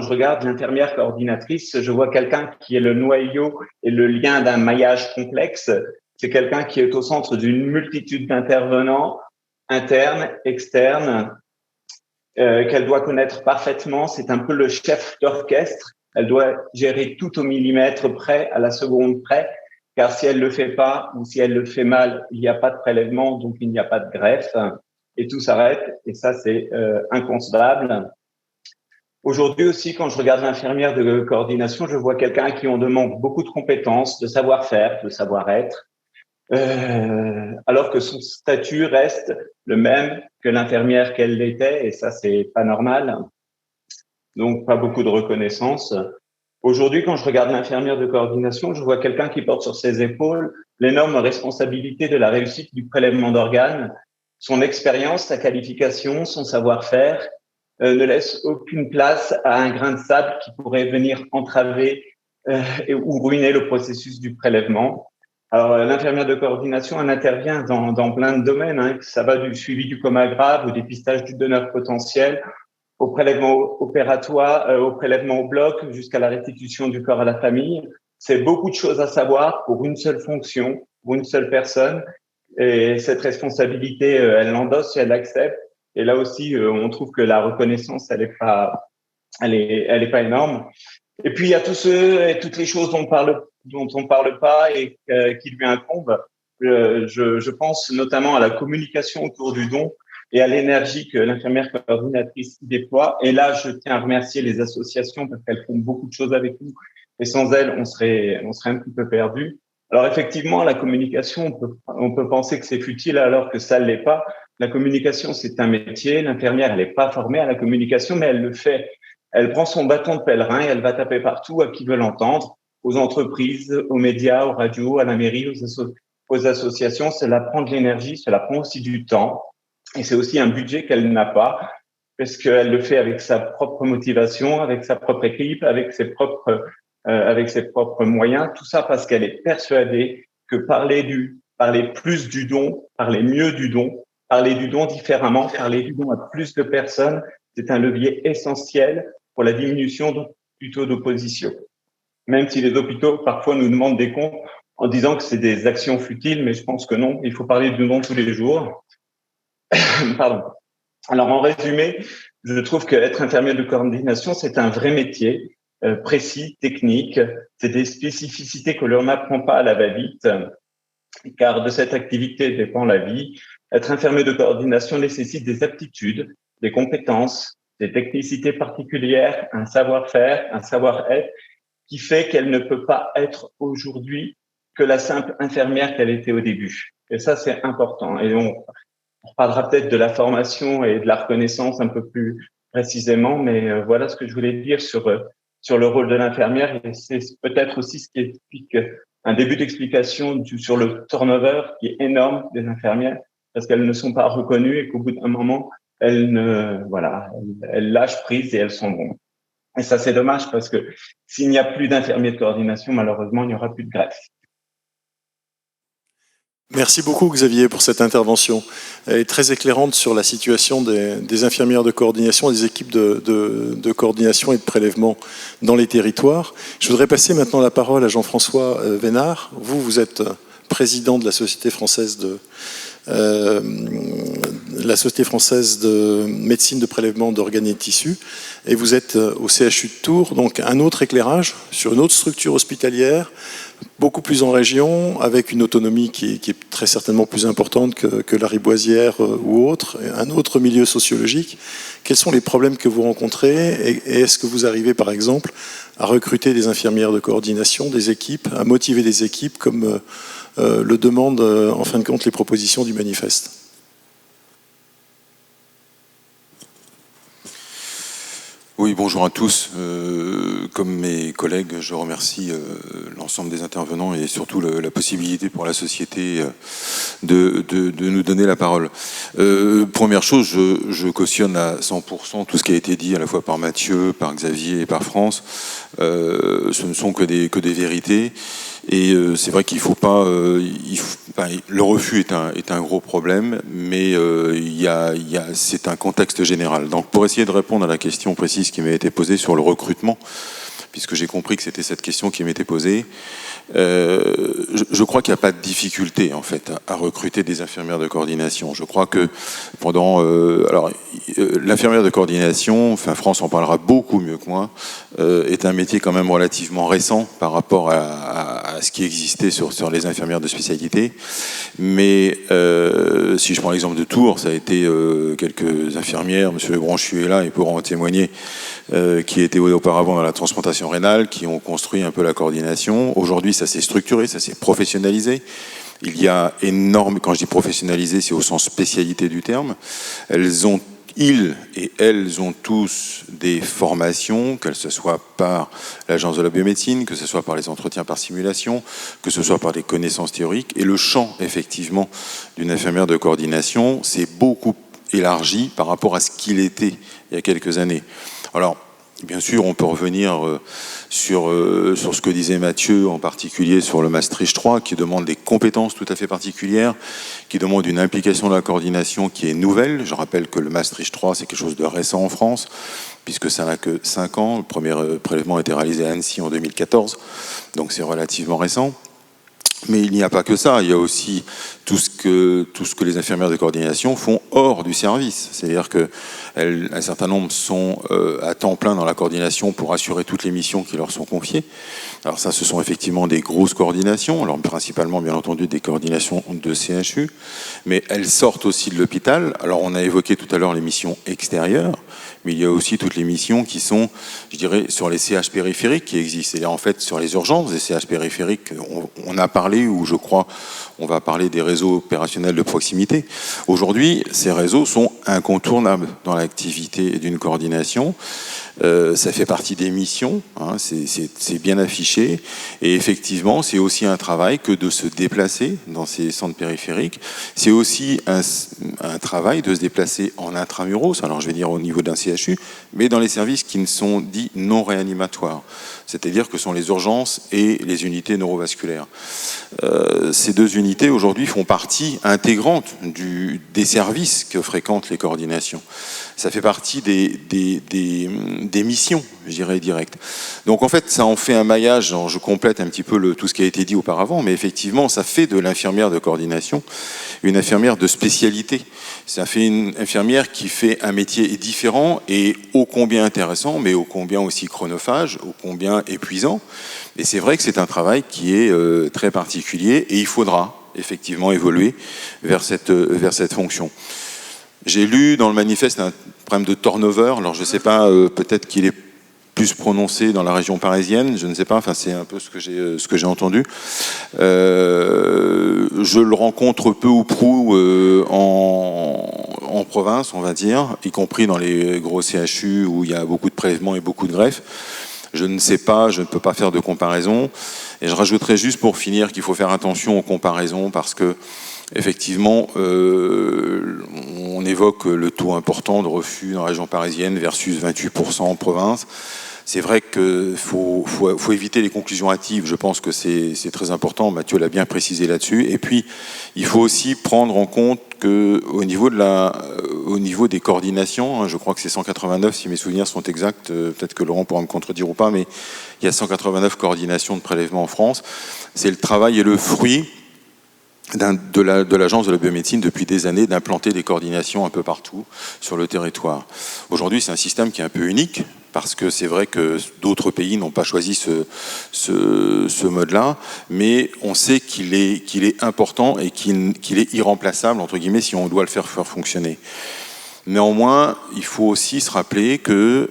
regarde l'infirmière coordinatrice, je vois quelqu'un qui est le noyau et le lien d'un maillage complexe. C'est quelqu'un qui est au centre d'une multitude d'intervenants, internes, externes, qu'elle doit connaître parfaitement. C'est un peu le chef d'orchestre. Elle doit gérer tout au millimètre près, à la seconde près, car si elle le fait pas ou si elle le fait mal, il n'y a pas de prélèvement, donc il n'y a pas de greffe et tout s'arrête. Et ça, c'est inconcevable. Aujourd'hui aussi, quand je regarde l'infirmière de coordination, je vois quelqu'un à qui on demande beaucoup de compétences, de savoir-faire, de savoir-être, alors que son statut reste le même que l'infirmière qu'elle l'était, et ça, c'est pas normal. Donc, pas beaucoup de reconnaissance. Aujourd'hui, quand je regarde l'infirmière de coordination, je vois quelqu'un qui porte sur ses épaules l'énorme responsabilité de la réussite du prélèvement d'organes. Son expérience, sa qualification, son savoir-faire ne laisse aucune place à un grain de sable qui pourrait venir entraver ou ruiner le processus du prélèvement. Alors, l'infirmière de coordination, elle intervient dans plein de domaines, hein. Ça va du suivi du coma grave, au dépistage du donneur potentiel, au prélèvement opératoire, au prélèvement au bloc, jusqu'à la restitution du corps à la famille. C'est beaucoup de choses à savoir pour une seule fonction, pour une seule personne. Et cette responsabilité, elle l'endosse et elle l'accepte. Et là aussi, on trouve que la reconnaissance, elle est pas énorme. Et puis, il y a tous ceux et toutes les choses dont on parle pas et qui lui incombent. Je pense notamment à la communication autour du don et à l'énergie que l'infirmière coordinatrice déploie. Et là, je tiens à remercier les associations parce qu'elles font beaucoup de choses avec nous. Et sans elles, on serait un petit peu perdu. Alors effectivement, la communication, on peut penser que c'est futile alors que ça ne l'est pas. La communication, c'est un métier. L'infirmière, elle n'est pas formée à la communication, mais elle le fait. Elle prend son bâton de pèlerin et elle va taper partout à qui veut l'entendre, aux entreprises, aux médias, aux radios, à la mairie, aux associations. Cela prend de l'énergie, cela prend aussi du temps. Et c'est aussi un budget qu'elle n'a pas, parce qu'elle le fait avec sa propre motivation, avec sa propre équipe, avec ses propres moyens. Tout ça parce qu'elle est persuadée que parler plus du don, parler mieux du don, parler du don différemment, parler du don à plus de personnes, c'est un levier essentiel pour la diminution du taux d'opposition. Même si les hôpitaux, parfois, nous demandent des comptes en disant que c'est des actions futiles, mais je pense que non, il faut parler du don tous les jours. Pardon. Alors, en résumé, je trouve qu'être infirmière de coordination, c'est un vrai métier précis, technique. C'est des spécificités que l'on n'apprend pas à la va-vite, car de cette activité dépend la vie. Être infirmier de coordination nécessite des aptitudes, des compétences, des technicités particulières, un savoir-faire, un savoir-être qui fait qu'elle ne peut pas être aujourd'hui que la simple infirmière qu'elle était au début. Et ça, c'est important. Et on parlera peut-être de la formation et de la reconnaissance un peu plus précisément, mais voilà ce que je voulais dire sur le rôle de l'infirmière. Et c'est peut-être aussi ce qui explique un début d'explication sur le turnover qui est énorme des infirmières, parce qu'elles ne sont pas reconnues et qu'au bout d'un moment, elles lâchent prise et elles s'en vont. Et ça, c'est dommage parce que s'il n'y a plus d'infirmiers de coordination, malheureusement, il n'y aura plus de greffe. Merci beaucoup Xavier pour cette intervention. Elle est très éclairante sur la situation des infirmières de coordination et des équipes de coordination et de prélèvement dans les territoires. Je voudrais passer maintenant la parole à Jean-François Vénard. Vous êtes président de la Société française de médecine de prélèvement d'organes et de tissus, et vous êtes au CHU de Tours, donc un autre éclairage sur une autre structure hospitalière, beaucoup plus en région, avec une autonomie qui est très certainement plus importante que la Riboisière ou autre, un autre milieu sociologique. Quels sont les problèmes que vous rencontrez et est-ce que vous arrivez par exemple à recruter des infirmières de coordination, des équipes, à motiver des équipes comme le demandent en fin de compte les propositions du manifeste? Oui, bonjour à tous. Comme mes collègues, je remercie l'ensemble des intervenants et surtout la possibilité pour la société de nous donner la parole. Première chose, je cautionne à 100% tout ce qui a été dit à la fois par Mathieu, par Xavier et par France. Ce ne sont que des vérités. Et c'est vrai qu'il ne faut pas... le refus est un gros problème, mais c'est un contexte général. Donc pour essayer de répondre à la question précise qui m'a été posée sur le recrutement, puisque j'ai compris que c'était cette question qui m'était posée, je crois qu'il n'y a pas de difficulté en fait à recruter des infirmières de coordination. Je crois que l'infirmière de coordination, enfin France en parlera beaucoup mieux que moi, est un métier quand même relativement récent par rapport à ce qui existait sur les infirmières de spécialité. Mais si je prends l'exemple de Tours, ça a été quelques infirmières, monsieur Lebranchu est là, ils pourront en témoigner, qui étaient auparavant dans la transplantation rénale, qui ont construit un peu la coordination. Aujourd'hui, ça s'est structuré, ça s'est professionnalisé. Il y a quand je dis professionnalisé, c'est au sens spécialité du terme. Ils et elles ont tous des formations, que ce soit par l'Agence de la biomédecine, que ce soit par les entretiens par simulation, que ce soit par des connaissances théoriques. Et le champ, effectivement, d'une infirmière de coordination s'est beaucoup élargi par rapport à ce qu'il était il y a quelques années. Alors, bien sûr, on peut revenir sur ce que disait Mathieu, en particulier sur le Maastricht 3, qui demande des compétences tout à fait particulières, qui demande une implication de la coordination qui est nouvelle. Je rappelle que le Maastricht 3, c'est quelque chose de récent en France, puisque ça n'a que 5 ans. Le premier prélèvement a été réalisé à Annecy en 2014, donc c'est relativement récent. Mais il n'y a pas que ça, il y a aussi tout ce que les infirmières de coordination font hors du service. C'est-à-dire qu'un certain nombre sont à temps plein dans la coordination pour assurer toutes les missions qui leur sont confiées. Alors ça, ce sont effectivement des grosses coordinations, alors principalement bien entendu des coordinations de CHU, mais elles sortent aussi de l'hôpital. Alors on a évoqué tout à l'heure les missions extérieures, mais il y a aussi toutes les missions qui sont, je dirais, sur les CH périphériques qui existent. C'est-à-dire en fait sur les urgences des CH périphériques, on a parlé, ou je crois on va parler des réseaux opérationnels de proximité. Aujourd'hui, ces réseaux sont incontournables dans l'activité d'une coordination. Ça fait partie des missions, hein, c'est bien affiché. Et effectivement, c'est aussi un travail que de se déplacer dans ces centres périphériques. C'est aussi un travail de se déplacer en intramuros, alors je vais dire au niveau d'un CHU, mais dans les services qui ne sont dits non réanimatoires. C'est-à-dire que sont les urgences et les unités neurovasculaires. Ces deux unités, aujourd'hui, font partie intégrante des services que fréquentent les coordinations. Ça fait partie des missions, je dirais, directes. Donc, en fait, ça en fait un maillage. Alors, je complète un petit peu tout ce qui a été dit auparavant, mais effectivement, ça fait de l'infirmière de coordination une infirmière de spécialité. Ça fait une infirmière qui fait un métier différent et ô combien intéressant, mais ô combien aussi chronophage, ô combien épuisant. Et c'est vrai que c'est un travail qui est très particulier et il faudra effectivement évoluer vers cette fonction. J'ai lu dans le manifeste un problème de turnover. Alors je ne sais pas, peut-être qu'il est plus prononcé dans la région parisienne, je ne sais pas, enfin c'est un peu ce que j'ai entendu. Je le rencontre peu ou prou en province, on va dire, y compris dans les gros CHU où il y a beaucoup de prélèvements et beaucoup de greffes. Je ne sais pas, je ne peux pas faire de comparaison. Et je rajouterai juste pour finir qu'il faut faire attention aux comparaisons parce que effectivement, on évoque le taux important de refus dans la région parisienne versus 28% en province. C'est vrai qu'il faut éviter les conclusions hâtives. Je pense que c'est très important. Mathieu l'a bien précisé là-dessus. Et puis, il faut aussi prendre en compte qu'au niveau des coordinations, hein, je crois que c'est 189, si mes souvenirs sont exacts, peut-être que Laurent pourra me contredire ou pas, mais il y a 189 coordinations de prélèvement en France. C'est le travail et le fruit de l'Agence de la biomédecine depuis des années d'implanter des coordinations un peu partout sur le territoire. Aujourd'hui, c'est un système qui est un peu unique parce que c'est vrai que d'autres pays n'ont pas choisi ce mode-là, mais on sait qu'il est important et qu'il est irremplaçable, entre guillemets, si on doit le faire fonctionner. Néanmoins, il faut aussi se rappeler qu'il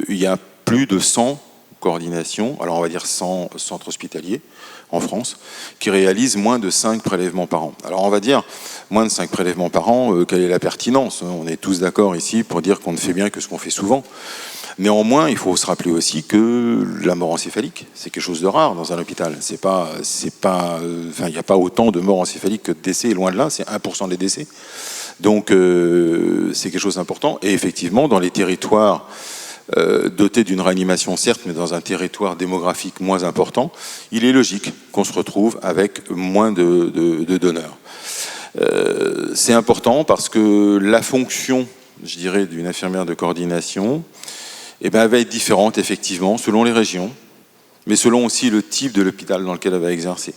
y a plus de 100 coordinations, alors on va dire 100 centres hospitaliers en France, qui réalisent moins de 5 prélèvements par an. Alors on va dire, moins de 5 prélèvements par an, quelle est la pertinence? On est tous d'accord ici pour dire qu'on ne fait bien que ce qu'on fait souvent. Néanmoins, il faut se rappeler aussi que la mort encéphalique, c'est quelque chose de rare dans un hôpital. Il n'y a pas autant de morts encéphaliques que de décès, loin de là, c'est 1% des décès. Donc c'est quelque chose d'important. Et effectivement, dans les territoires doté d'une réanimation certes, mais dans un territoire démographique moins important, il est logique qu'on se retrouve avec moins de donneurs. C'est important parce que la fonction, je dirais, d'une infirmière de coordination, va être différente effectivement selon les régions, mais selon aussi le type de l'hôpital dans lequel elle va exercer.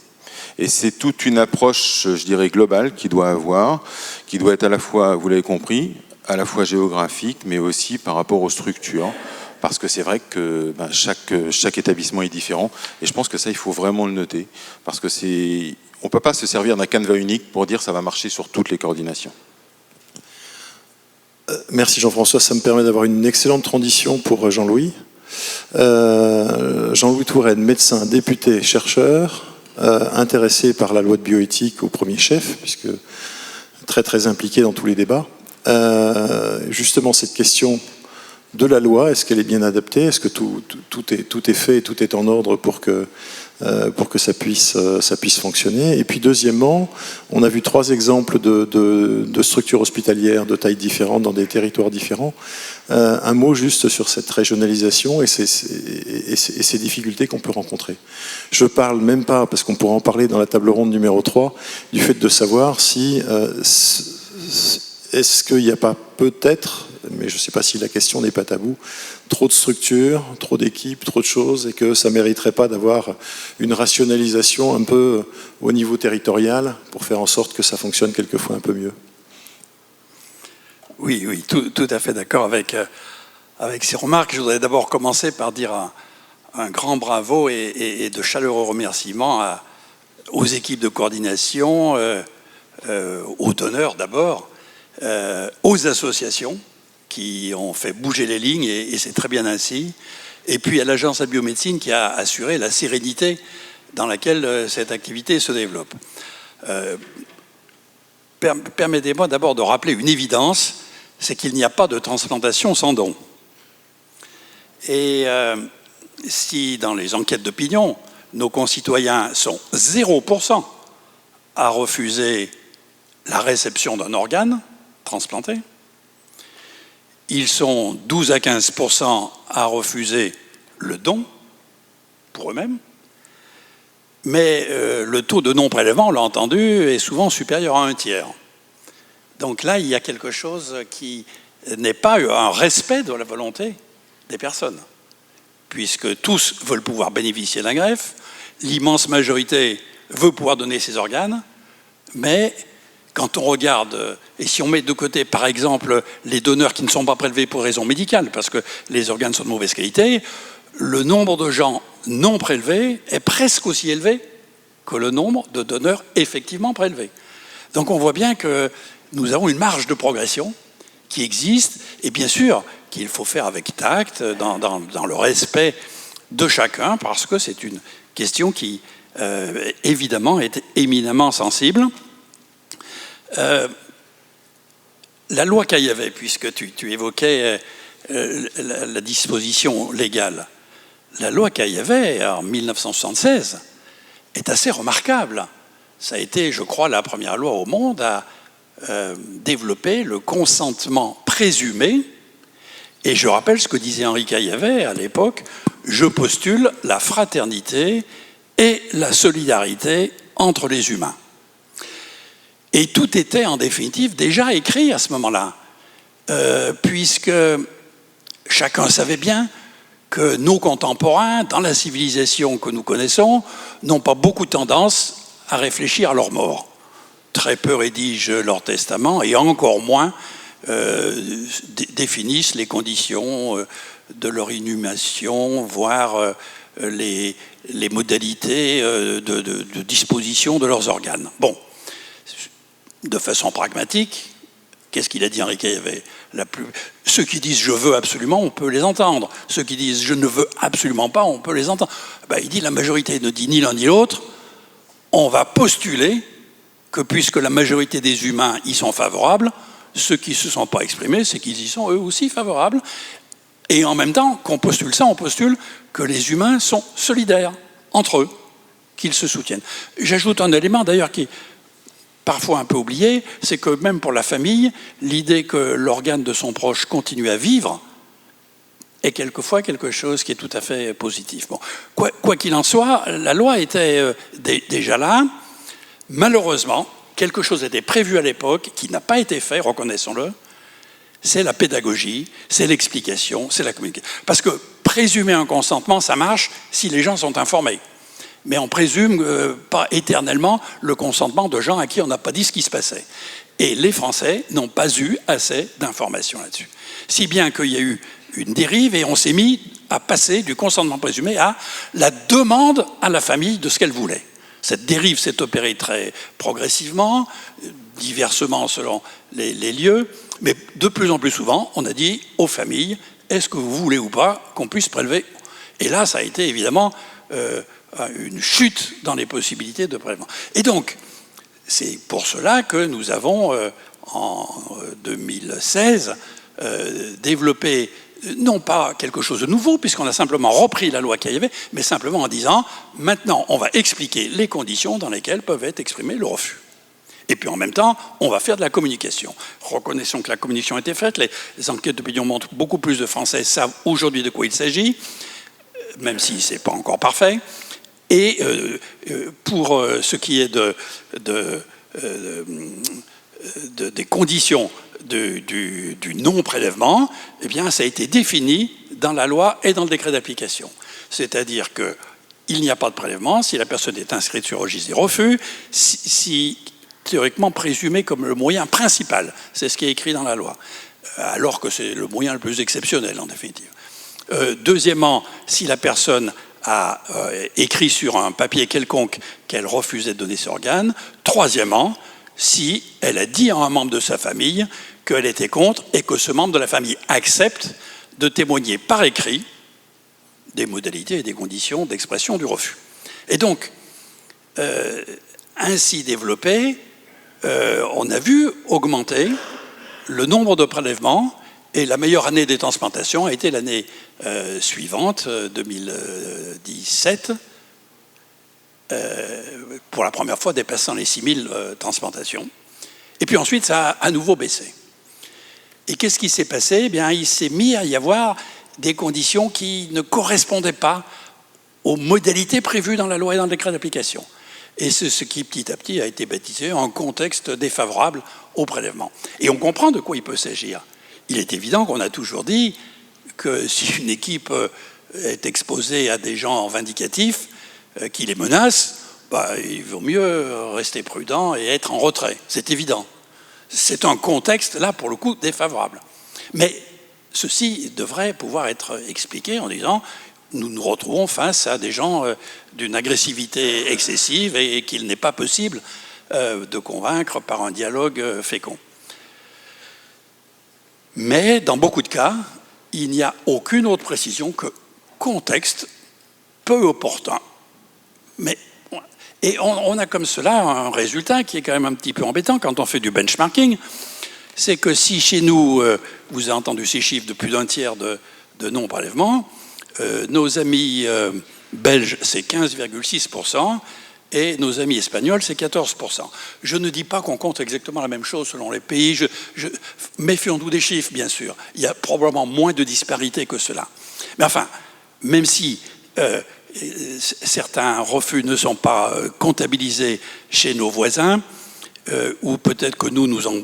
Et c'est toute une approche, je dirais, globale qui doit être à la fois, vous l'avez compris, à la fois géographique, mais aussi par rapport aux structures, parce que c'est vrai que chaque établissement est différent, et je pense que ça, il faut vraiment le noter, parce que on ne peut pas se servir d'un canevas unique pour dire que ça va marcher sur toutes les coordinations. Merci Jean-François, ça me permet d'avoir une excellente transition pour Jean-Louis. Jean-Louis Touraine, médecin, député, chercheur, intéressé par la loi de bioéthique au premier chef, puisque très très impliqué dans tous les débats. Justement, cette question de la loi, est-ce qu'elle est bien adaptée? Est-ce que tout est fait et tout est en ordre pour que ça puisse fonctionner? Et puis deuxièmement, on a vu 3 exemples de structures hospitalières de tailles différentes dans des territoires différents. Un mot juste sur cette régionalisation et ces difficultés qu'on peut rencontrer. Je parle même pas, parce qu'on pourra en parler dans la table ronde numéro 3, du fait de savoir si est-ce qu'il n'y a pas peut-être mais je ne sais pas si la question n'est pas taboue, trop de structures, trop d'équipes, trop de choses, et que ça ne mériterait pas d'avoir une rationalisation un peu au niveau territorial pour faire en sorte que ça fonctionne quelquefois un peu mieux. Oui, tout à fait d'accord avec ces remarques. Je voudrais d'abord commencer par dire un grand bravo et de chaleureux remerciements aux équipes de coordination, aux donneurs d'abord, aux associations qui ont fait bouger les lignes, et c'est très bien ainsi, et puis à l'Agence de la biomédecine qui a assuré la sérénité dans laquelle cette activité se développe. Permettez-moi d'abord de rappeler une évidence, c'est qu'il n'y a pas de transplantation sans don. Et si dans les enquêtes d'opinion, nos concitoyens sont 0% à refuser la réception d'un organe transplanté, ils sont 12 à 15% à refuser le don pour eux-mêmes, mais le taux de non-prélèvement, on l'a entendu, est souvent supérieur à 1/3. Donc là, il y a quelque chose qui n'est pas un respect de la volonté des personnes, puisque tous veulent pouvoir bénéficier d'un greffe, l'immense majorité veut pouvoir donner ses organes, mais quand on regarde, et si on met de côté par exemple les donneurs qui ne sont pas prélevés pour raison médicale, parce que les organes sont de mauvaise qualité, le nombre de gens non prélevés est presque aussi élevé que le nombre de donneurs effectivement prélevés. Donc on voit bien que nous avons une marge de progression qui existe, et bien sûr qu'il faut faire avec tact, dans le respect de chacun, parce que c'est une question qui, évidemment, est éminemment sensible. La loi Caillavet, puisque tu évoquais la disposition légale, la loi Caillavet, en 1976, est assez remarquable. Ça a été, je crois, la première loi au monde à développer le consentement présumé. Et je rappelle ce que disait Henri Caillavet à l'époque, « Je postule la fraternité et la solidarité entre les humains ». Et tout était en définitive déjà écrit à ce moment-là, puisque chacun savait bien que nos contemporains, dans la civilisation que nous connaissons, n'ont pas beaucoup tendance à réfléchir à leur mort. Très peu rédigent leur testament, et encore moins définissent les conditions de leur inhumation, voire les modalités de disposition de leurs organes. Bon, de façon pragmatique, qu'est-ce qu'il a dit Henri Caillavet ? Ceux qui disent « je veux absolument », on peut les entendre. Ceux qui disent « je ne veux absolument pas », on peut les entendre. Il dit « la majorité ne dit ni l'un ni l'autre, on va postuler que puisque la majorité des humains y sont favorables, ceux qui ne se sont pas exprimés, c'est qu'ils y sont eux aussi favorables. Et en même temps qu'on postule ça, on postule que les humains sont solidaires entre eux, qu'ils se soutiennent. » J'ajoute un élément d'ailleurs qui est parfois un peu oublié, c'est que même pour la famille, l'idée que l'organe de son proche continue à vivre est quelquefois quelque chose qui est tout à fait positif. Bon, quoi qu'il en soit, la loi était déjà là. Malheureusement, quelque chose était prévu à l'époque qui n'a pas été fait, reconnaissons-le, c'est la pédagogie, c'est l'explication, c'est la communication. Parce que présumer un consentement, ça marche si les gens sont informés. Mais on présume pas éternellement le consentement de gens à qui on n'a pas dit ce qui se passait. Et les Français n'ont pas eu assez d'informations là-dessus. Si bien qu'il y a eu une dérive et on s'est mis à passer du consentement présumé à la demande à la famille de ce qu'elle voulait. Cette dérive s'est opérée très progressivement, diversement selon les lieux, mais de plus en plus souvent, on a dit aux familles, est-ce que vous voulez ou pas qu'on puisse prélever ? Et là, ça a été évidemment une chute dans les possibilités de prélèvement. Et donc, c'est pour cela que nous avons, en 2016, développé non pas quelque chose de nouveau, puisqu'on a simplement repris la loi Caillavet, mais simplement en disant, maintenant, on va expliquer les conditions dans lesquelles peuvent être exprimés le refus. Et puis en même temps, on va faire de la communication. Reconnaissons que la communication a été faite, les enquêtes d'opinion montrent que beaucoup plus de Français savent aujourd'hui de quoi il s'agit, même si ce n'est pas encore parfait. Et pour ce qui est des conditions du non-prélèvement, eh bien, ça a été défini dans la loi et dans le décret d'application. C'est-à-dire qu'il n'y a pas de prélèvement si la personne est inscrite sur le registre des refus, si théoriquement présumé comme le moyen principal. C'est ce qui est écrit dans la loi, alors que c'est le moyen le plus exceptionnel, en définitive. Deuxièmement, si la personne a écrit sur un papier quelconque qu'elle refusait de donner ses organes. Troisièmement, si elle a dit à un membre de sa famille qu'elle était contre et que ce membre de la famille accepte de témoigner par écrit des modalités et des conditions d'expression du refus. Et donc, ainsi développé, on a vu augmenter le nombre de prélèvements, et la meilleure année des transplantations a été l'année suivante, 2017, pour la première fois dépassant les 6000 transplantations. Et puis ensuite, ça a à nouveau baissé. Et qu'est-ce qui s'est passé? Eh bien, il s'est mis à y avoir des conditions qui ne correspondaient pas aux modalités prévues dans la loi et dans le décret d'application. Et c'est ce qui, petit à petit, a été baptisé un contexte défavorable au prélèvement. Et on comprend de quoi il peut s'agir. Il est évident qu'on a toujours dit que si une équipe est exposée à des gens vindicatifs qui les menacent, il vaut mieux rester prudent et être en retrait. C'est évident. C'est un contexte, là, pour le coup, défavorable. Mais ceci devrait pouvoir être expliqué en disant nous nous retrouvons face à des gens d'une agressivité excessive et qu'il n'est pas possible de convaincre par un dialogue fécond. Mais dans beaucoup de cas, il n'y a aucune autre précision que contexte peu opportun. Et on a comme cela un résultat qui est quand même un petit peu embêtant quand on fait du benchmarking. C'est que si chez nous, vous avez entendu ces chiffres de plus d'un tiers de non-prélèvement, nos amis belges, c'est 15,6%, et nos amis espagnols, c'est 14%. Je ne dis pas qu'on compte exactement la même chose selon les pays. Méfions-nous des chiffres, bien sûr. Il y a probablement moins de disparités que cela. Mais enfin, même si certains refus ne sont pas comptabilisés chez nos voisins, ou peut-être que nous en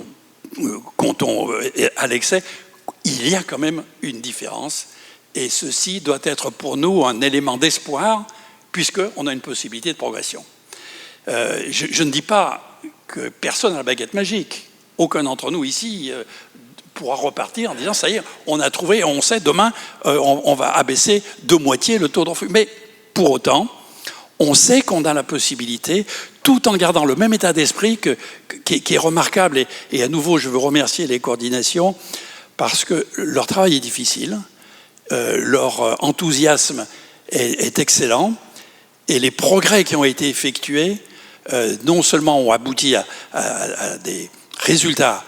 comptons à l'excès, il y a quand même une différence. Et ceci doit être pour nous un élément d'espoir, puisqu'on a une possibilité de progression. Je ne dis pas que personne n'a la baguette magique. Aucun d'entre nous ici pourra repartir en disant « ça y est, on a trouvé, on sait, demain, on va abaisser de moitié le taux de refus ». Mais pour autant, on sait qu'on a la possibilité, tout en gardant le même état d'esprit qui est remarquable. Et à nouveau, je veux remercier les coordinations parce que leur travail est difficile, leur enthousiasme est excellent, et les progrès qui ont été effectués non seulement ont abouti à des résultats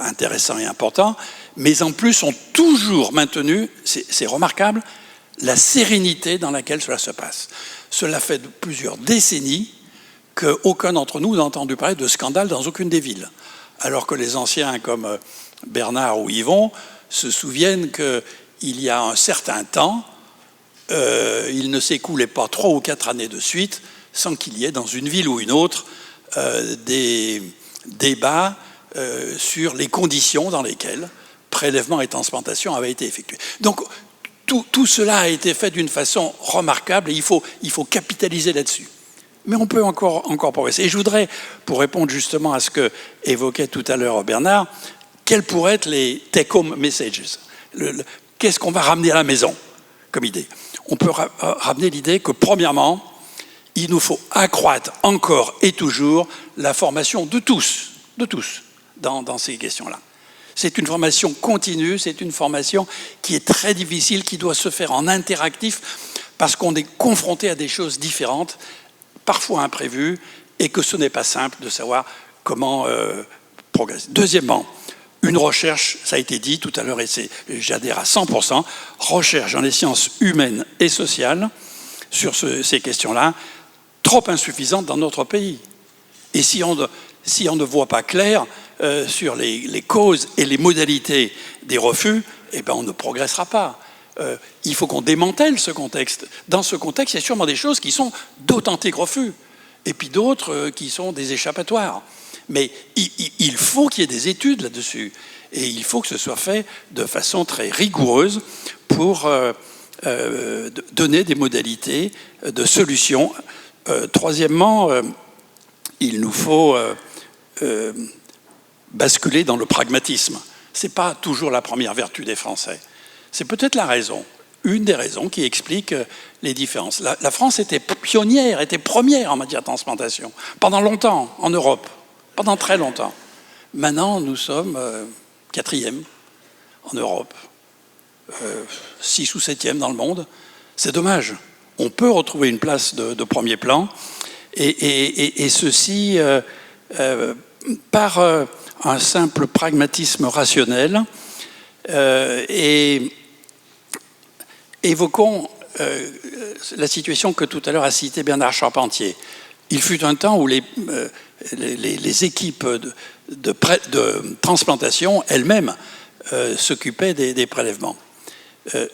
intéressants et importants, mais en plus ont toujours maintenu, c'est remarquable, la sérénité dans laquelle cela se passe. Cela fait plusieurs décennies qu'aucun d'entre nous n'a entendu parler de scandale dans aucune des villes, alors que les anciens comme Bernard ou Yvon se souviennent qu'il y a un certain temps, il ne s'écoulait pas 3 ou 4 années de suite sans qu'il y ait dans une ville ou une autre des débats sur les conditions dans lesquelles prélèvement et transplantation avaient été effectués. Donc tout cela a été fait d'une façon remarquable et il faut capitaliser là-dessus. Mais on peut encore progresser. Et je voudrais, pour répondre justement à ce que évoquait tout à l'heure Bernard, quels pourraient être les take-home messages? Qu'est-ce qu'on va ramener à la maison comme idée? On peut ramener l'idée que, premièrement, il nous faut accroître encore et toujours la formation de tous dans ces questions-là. C'est une formation continue, c'est une formation qui est très difficile, qui doit se faire en interactif, parce qu'on est confronté à des choses différentes, parfois imprévues, et que ce n'est pas simple de savoir comment progresser. Deuxièmement, une recherche, ça a été dit tout à l'heure, et j'adhère à 100%, recherche dans les sciences humaines et sociales sur ces questions-là, trop insuffisante dans notre pays. Et si on ne voit pas clair sur les causes et les modalités des refus, eh ben on ne progressera pas. Il faut qu'on démantèle ce contexte. Dans ce contexte, il y a sûrement des choses qui sont d'authentiques refus. et puis d'autres qui sont des échappatoires. Mais il faut qu'il y ait des études là-dessus, et il faut que ce soit fait de façon très rigoureuse pour donner des modalités de solution. Troisièmement, il nous faut basculer dans le pragmatisme. Ce n'est pas toujours la première vertu des Français. C'est peut-être la raison, une des raisons qui explique les différences. La France était pionnière, était première en matière de transplantation, pendant longtemps en Europe, pendant très longtemps. Maintenant, nous sommes 4e en Europe, 6 ou 7e dans le monde. C'est dommage. On peut retrouver une place de premier plan, et ceci par un simple pragmatisme rationnel. Et évoquons la situation que tout à l'heure a citée Bernard Charpentier. Il fut un temps où les équipes de transplantation elles-mêmes s'occupaient des prélèvements.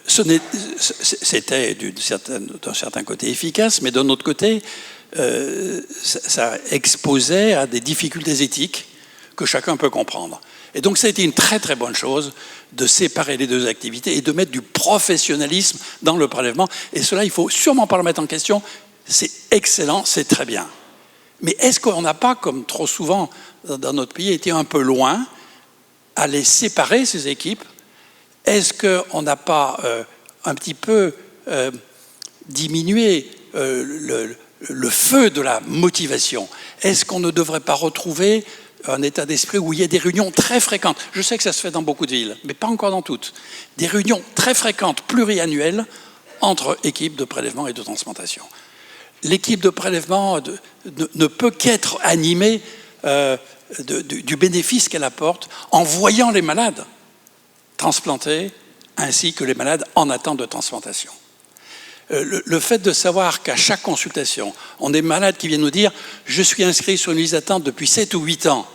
C'était d'un certain côté efficace, mais d'un autre côté, ça exposait à des difficultés éthiques que chacun peut comprendre. Et donc, ça a été une très très bonne chose de séparer les deux activités et de mettre du professionnalisme dans le prélèvement. Et cela, il ne faut sûrement pas le mettre en question. C'est excellent, c'est très bien. Mais est-ce qu'on n'a pas, comme trop souvent dans notre pays, été un peu loin à les séparer, ces équipes? Est-ce qu'on n'a pas un petit peu diminué le feu de la motivation? Est-ce qu'on ne devrait pas retrouver un état d'esprit où il y a des réunions très fréquentes? Je sais que ça se fait dans beaucoup de villes, mais pas encore dans toutes. Des réunions très fréquentes, pluriannuelles, entre équipes de prélèvement et de transplantation. L'équipe de prélèvement ne peut qu'être animée du bénéfice qu'elle apporte en voyant les malades transplantés ainsi que les malades en attente de transplantation. Le fait de savoir qu'à chaque consultation, on a des malades qui viennent nous dire « Je suis inscrit sur une liste d'attente depuis 7 ou 8 ans.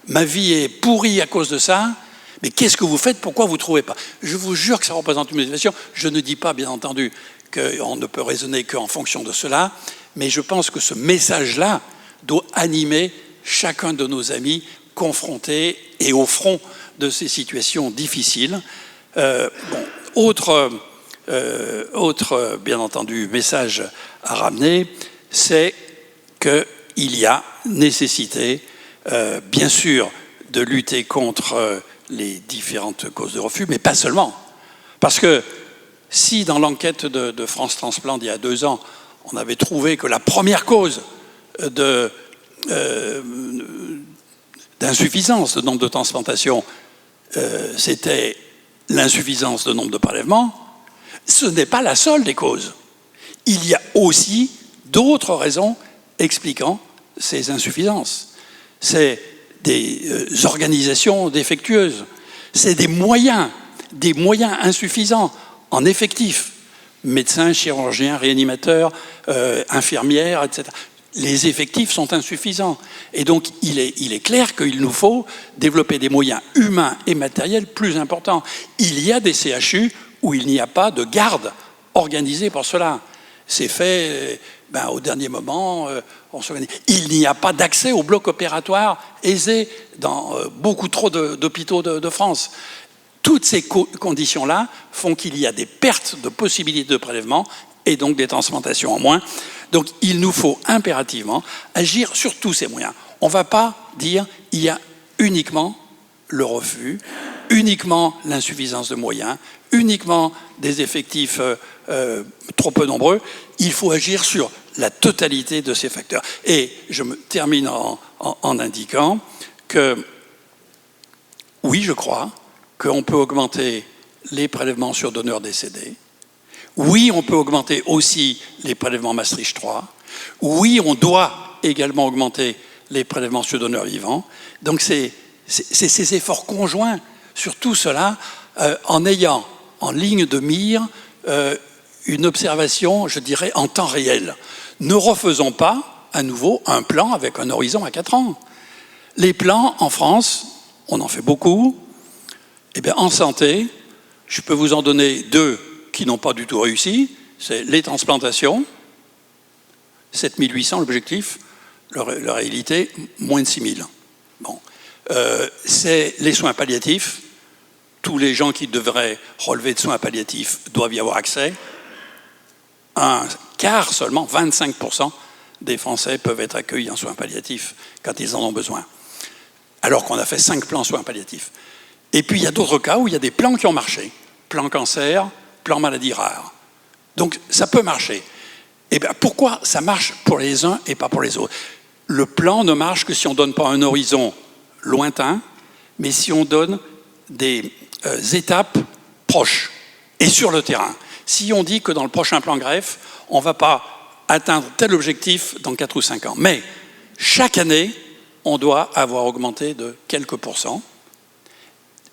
Ma vie est pourrie à cause de ça. Mais qu'est-ce que vous faites? Pourquoi vous ne trouvez pas ?» Je vous jure que ça représente une motivation. Je ne dis pas, bien entendu, qu'on ne peut raisonner qu'en fonction de cela, mais je pense que ce message-là doit animer chacun de nos amis confrontés et au front de ces situations difficiles. Autre, bien entendu, message à ramener, c'est qu'il y a nécessité, bien sûr, de lutter contre les différentes causes de refus, mais pas seulement. Parce que si dans l'enquête de France Transplant d'il y a 2 ans, on avait trouvé que la première cause d'insuffisance de nombre de transplantations, c'était l'insuffisance de nombre de prélèvements, ce n'est pas la seule des causes. Il y a aussi d'autres raisons expliquant ces insuffisances. C'est des organisations défectueuses, c'est des moyens insuffisants en effectifs, médecins, chirurgiens, réanimateurs, infirmières, etc. Les effectifs sont insuffisants. Et donc, il est clair qu'il nous faut développer des moyens humains et matériels plus importants. Il y a des CHU où il n'y a pas de garde organisée pour cela. C'est fait au dernier moment, on s'organise. Il n'y a pas d'accès au bloc opératoire aisé dans beaucoup trop d'hôpitaux de France. Toutes ces conditions-là font qu'il y a des pertes de possibilités de prélèvement et donc des transplantations en moins. Donc il nous faut impérativement agir sur tous ces moyens. On ne va pas dire il y a uniquement le refus, uniquement l'insuffisance de moyens, uniquement des effectifs trop peu nombreux. Il faut agir sur la totalité de ces facteurs. Et je me termine en indiquant que, oui, je crois qu'on peut augmenter les prélèvements sur donneurs décédés. Oui, on peut augmenter aussi les prélèvements Maastricht 3. Oui, on doit également augmenter les prélèvements sur donneurs vivants. Donc c'est ces efforts conjoints sur tout cela, en ayant en ligne de mire une observation, je dirais, en temps réel. Ne refaisons pas à nouveau un plan avec un horizon à 4 ans. Les plans en France, on en fait beaucoup. Eh bien, en santé, je peux vous en donner 2 qui n'ont pas du tout réussi. C'est les transplantations, 7800 l'objectif, La réalité, moins de 6 000. Bon. C'est les soins palliatifs. Tous les gens qui devraient relever de soins palliatifs doivent y avoir accès. Un quart seulement, 25% des Français peuvent être accueillis en soins palliatifs quand ils en ont besoin. Alors qu'on a fait 5 plans soins palliatifs. Et puis il y a d'autres cas où il y a des plans qui ont marché. Plan cancer, plan maladie rare. Donc ça peut marcher. Et bien pourquoi ça marche pour les uns et pas pour les autres? Le plan ne marche que si on ne donne pas un horizon lointain, mais si on donne des étapes proches et sur le terrain. Si on dit que dans le prochain plan greffe, on ne va pas atteindre tel objectif dans 4 ou 5 ans, mais chaque année, on doit avoir augmenté de quelques pourcents.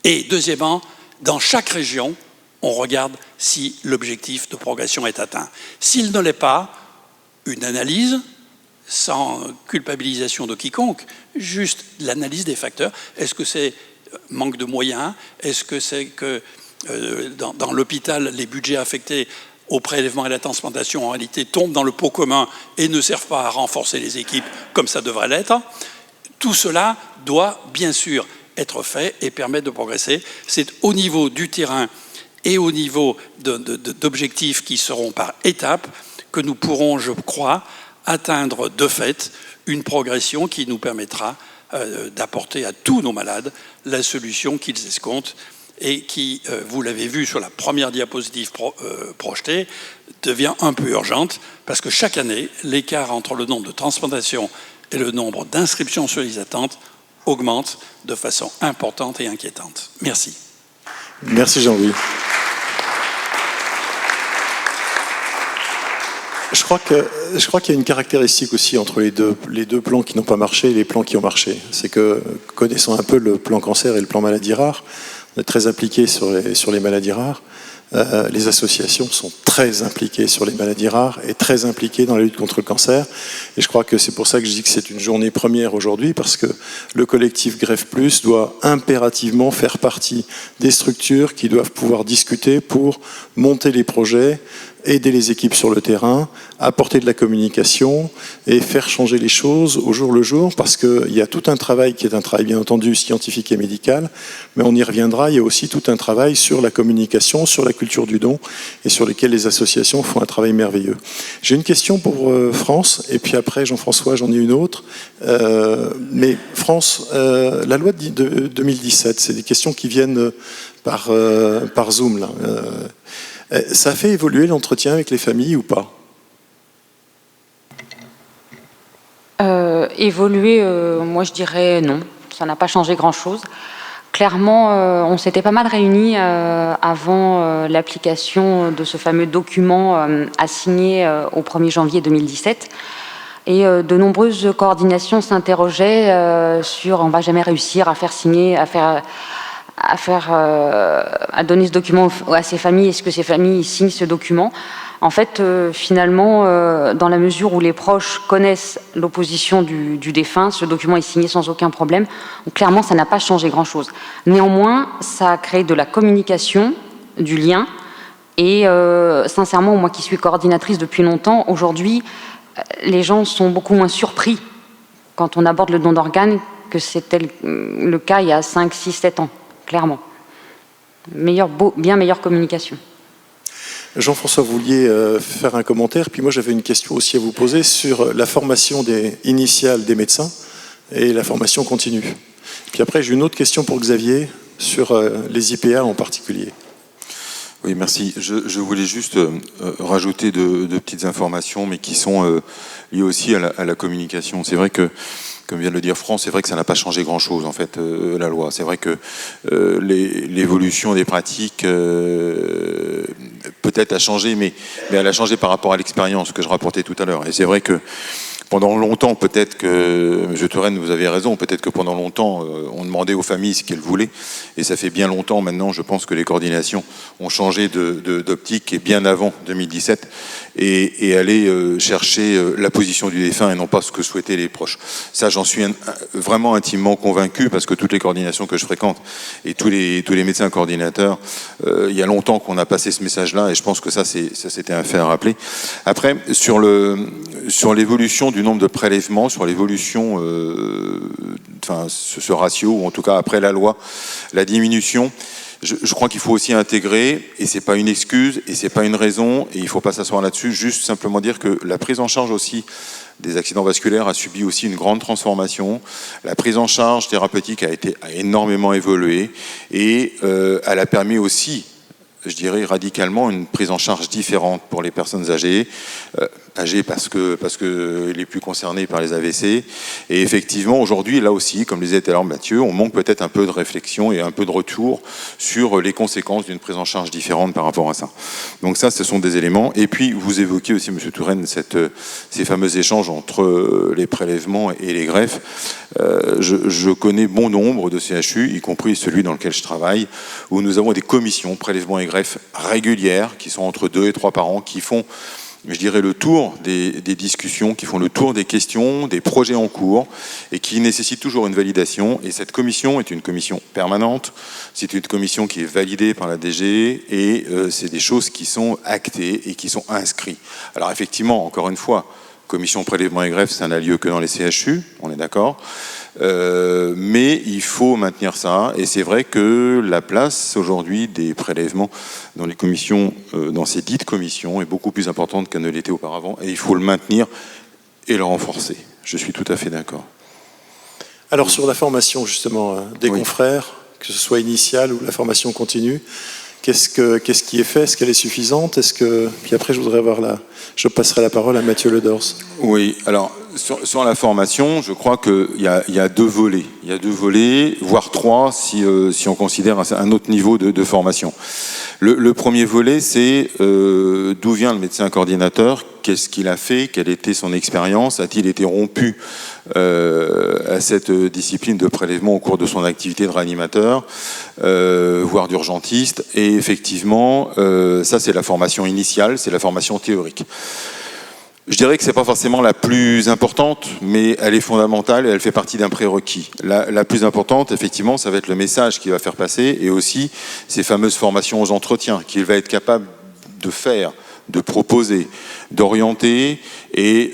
Et deuxièmement, dans chaque région, on regarde si l'objectif de progression est atteint. S'il ne l'est pas, une analyse, sans culpabilisation de quiconque, juste l'analyse des facteurs. Est-ce que c'est manque de moyens? Est-ce que c'est que dans l'hôpital, les budgets affectés au prélèvement et à la transplantation, en réalité, tombent dans le pot commun et ne servent pas à renforcer les équipes comme ça devrait l'être? Tout cela doit, bien sûr, être fait et permettre de progresser. C'est au niveau du terrain et au niveau d'objectifs qui seront par étapes que nous pourrons, je crois, atteindre de fait une progression qui nous permettra d'apporter à tous nos malades la solution qu'ils escomptent et qui, vous l'avez vu sur la première diapositive projetée, devient un peu urgente parce que chaque année, l'écart entre le nombre de transplantations et le nombre d'inscriptions sur les attentes augmente de façon importante et inquiétante. Merci. Merci Jean-Louis. Je crois qu'il y a une caractéristique aussi entre les deux plans qui n'ont pas marché et les plans qui ont marché. C'est que, connaissant un peu le plan cancer et le plan maladie rare, on est très impliqués sur les maladies rares. Les associations sont très impliquées sur les maladies rares et très impliquées dans la lutte contre le cancer. Et je crois que c'est pour ça que je dis que c'est une journée première aujourd'hui, parce que le collectif Greffe Plus doit impérativement faire partie des structures qui doivent pouvoir discuter pour monter les projets, aider les équipes sur le terrain, apporter de la communication et faire changer les choses au jour le jour, parce qu'il y a tout un travail qui est un travail bien entendu scientifique et médical, mais on y reviendra, il y a aussi tout un travail sur la communication, sur la culture du don et sur lesquels les associations font un travail merveilleux. J'ai une question pour France, et puis après Jean-François, j'en ai une autre. Mais France, la loi de 2017, c'est des questions qui viennent par Zoom là. Ça a fait évoluer l'entretien avec les familles ou pas? Évoluer, moi je dirais non. Ça n'a pas changé grand-chose. Clairement, on s'était pas mal réunis avant l'application de ce fameux document assigné au 1er janvier 2017. Et de nombreuses coordinations s'interrogeaient sur on va jamais réussir à faire signer, à donner ce document à ces familles. Est-ce que ces familles signent ce document? En fait, finalement, dans la mesure où les proches connaissent l'opposition du défunt, ce document est signé sans aucun problème. Donc, clairement, ça n'a pas changé grand-chose. Néanmoins, ça a créé de la communication, du lien. Et sincèrement, moi qui suis coordinatrice depuis longtemps, aujourd'hui, les gens sont beaucoup moins surpris quand on aborde le don d'organes que c'était le cas il y a 5, 6, 7 ans. Clairement. Bien meilleure communication. Jean-François, vous vouliez faire un commentaire, puis moi j'avais une question aussi à vous poser sur la formation initiale des médecins et la formation continue. Puis après j'ai une autre question pour Xavier sur les IPA en particulier. Oui, merci. Je voulais juste rajouter deux petites informations, mais qui sont liées aussi à la communication. C'est vrai que, comme vient de le dire France, c'est vrai que ça n'a pas changé grand-chose, en fait, la loi. C'est vrai que l'évolution des pratiques peut-être a changé, mais elle a changé par rapport à l'expérience que je rapportais tout à l'heure. Et c'est vrai que pendant longtemps, peut-être que, M. Touraine, vous avez raison, peut-être que pendant longtemps, on demandait aux familles ce qu'elles voulaient, et ça fait bien longtemps maintenant, je pense que les coordinations ont changé d'optique, et bien avant 2017, et aller chercher la position du défunt et non pas ce que souhaitaient les proches. Ça, j'en suis vraiment intimement convaincu, parce que toutes les coordinations que je fréquente, et tous les médecins coordinateurs, il y a longtemps qu'on a passé ce message-là, et je pense que ça c'était un fait à rappeler. Après, sur l'évolution du nombre de prélèvements, sur l'évolution, ce ratio, ou en tout cas après la loi, la diminution. Je crois qu'il faut aussi intégrer, et c'est pas une excuse, et c'est pas une raison, et il faut pas s'asseoir là-dessus, juste simplement dire que la prise en charge aussi des accidents vasculaires a subi aussi une grande transformation. La prise en charge thérapeutique a énormément évolué, et elle a permis aussi, je dirais radicalement, une prise en charge différente pour les personnes âgées, parce que les plus concernés par les AVC. Et effectivement, aujourd'hui, là aussi, comme le disait tout à l'heure Mathieu, on manque peut-être un peu de réflexion et un peu de retour sur les conséquences d'une prise en charge différente par rapport à ça. Donc ça, ce sont des éléments. Et puis, vous évoquiez aussi, M. Touraine, ces fameux échanges entre les prélèvements et les greffes. Je connais bon nombre de CHU, y compris celui dans lequel je travaille, où nous avons des commissions prélèvements et greffes régulières, qui sont entre 2 et 3 par an, qui font, je dirais, le tour des discussions, qui font le tour des questions, des projets en cours, et qui nécessitent toujours une validation. Et cette commission est une commission permanente, c'est une commission qui est validée par la DG, et c'est des choses qui sont actées et qui sont inscrites. Alors effectivement, encore une fois, commission prélèvement et greffe, ça n'a lieu que dans les CHU, on est d'accord. Mais il faut maintenir ça, et c'est vrai que la place aujourd'hui des prélèvements dans les commissions, dans ces dites commissions, est beaucoup plus importante qu'elle ne l'était auparavant, et il faut le maintenir et le renforcer. Je suis tout à fait d'accord. Alors sur la formation justement des confrères, que ce soit initiale ou la formation continue, qu'est-ce qui est fait? Est-ce qu'elle est suffisante? Puis après, je passerai la parole à Mathieu Ledors. Oui, alors sur la formation, je crois qu'il y a 2 volets. Il y a 2 volets, voire 3, si on considère un autre niveau de formation. Le premier volet, c'est d'où vient le médecin coordinateur, qu'est-ce qu'il a fait, quelle était son expérience, a-t-il été rompu à cette discipline de prélèvement au cours de son activité de réanimateur, voire d'urgentiste. Et effectivement, ça c'est la formation initiale, c'est la formation théorique. Je dirais que c'est pas forcément la plus importante, mais elle est fondamentale et elle fait partie d'un prérequis. La plus importante, effectivement, ça va être le message qu'il va faire passer, et aussi ces fameuses formations aux entretiens qu'il va être capable de faire, de proposer, d'orienter, et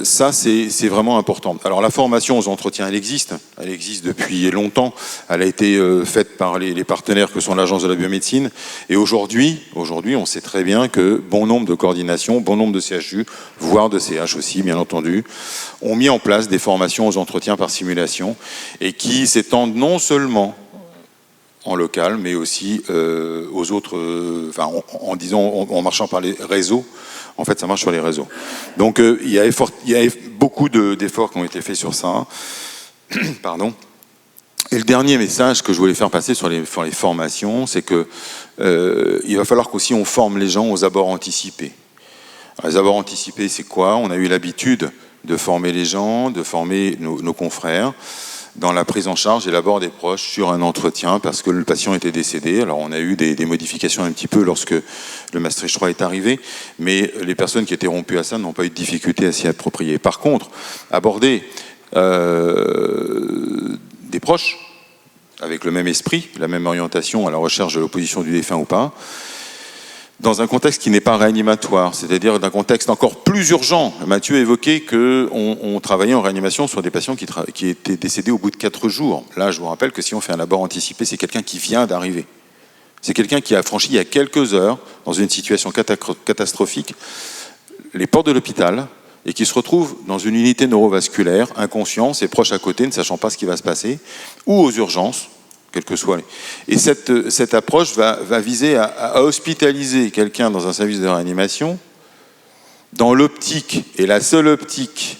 ça c'est vraiment important. Alors la formation aux entretiens, elle existe depuis longtemps, elle a été faite par les partenaires que sont l'Agence de la biomédecine, et aujourd'hui on sait très bien que bon nombre de coordinations, bon nombre de CHU, voire de CH aussi bien entendu, ont mis en place des formations aux entretiens par simulation, et qui s'étendent non seulement en local, mais aussi aux autres, en marchant par les réseaux. En fait, ça marche sur les réseaux. Donc, il y a beaucoup d'efforts qui ont été faits sur ça. Pardon. Et le dernier message que je voulais faire passer sur les formations, c'est que il va falloir qu'aussi on forme les gens aux abords anticipés. Alors, les abords anticipés, c'est quoi? On a eu l'habitude de former les gens, de former nos confrères dans la prise en charge et l'abord des proches sur un entretien parce que le patient était décédé. Alors on a eu des modifications un petit peu lorsque le Maastricht 3 est arrivé, mais les personnes qui étaient rompues à ça n'ont pas eu de difficulté à s'y approprier. Par contre, aborder des proches avec le même esprit, la même orientation à la recherche de l'opposition du défunt ou pas, dans un contexte qui n'est pas réanimatoire, c'est-à-dire d'un contexte encore plus urgent. Mathieu évoquait qu'on travaillait en réanimation sur des patients qui étaient décédés au bout de 4 jours. Là, je vous rappelle que si on fait un abord anticipé, c'est quelqu'un qui vient d'arriver. C'est quelqu'un qui a franchi il y a quelques heures, dans une situation catastrophique, les portes de l'hôpital, et qui se retrouve dans une unité neurovasculaire, inconscient, ses proches à côté, ne sachant pas ce qui va se passer, ou aux urgences, quel que soit. Et cette approche va viser à hospitaliser quelqu'un dans un service de réanimation dans l'optique, et la seule optique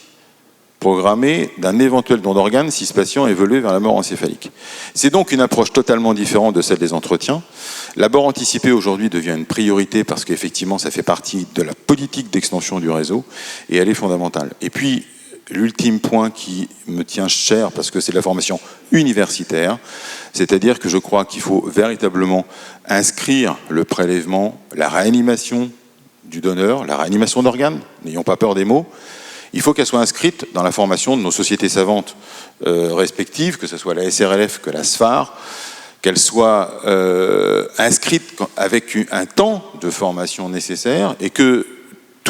programmée, d'un éventuel don d'organes si ce patient évolue vers la mort encéphalique. C'est donc une approche totalement différente de celle des entretiens. L'abord anticipé aujourd'hui devient une priorité parce qu'effectivement ça fait partie de la politique d'extension du réseau, et elle est fondamentale. Et puis, l'ultime point qui me tient cher, parce que c'est de la formation universitaire, c'est-à-dire que je crois qu'il faut véritablement inscrire le prélèvement, la réanimation du donneur, la réanimation d'organes, n'ayons pas peur des mots. Il faut qu'elle soit inscrite dans la formation de nos sociétés savantes respectives, que ce soit la SRLF que la SFAR, qu'elle soit inscrite avec un temps de formation nécessaire, et que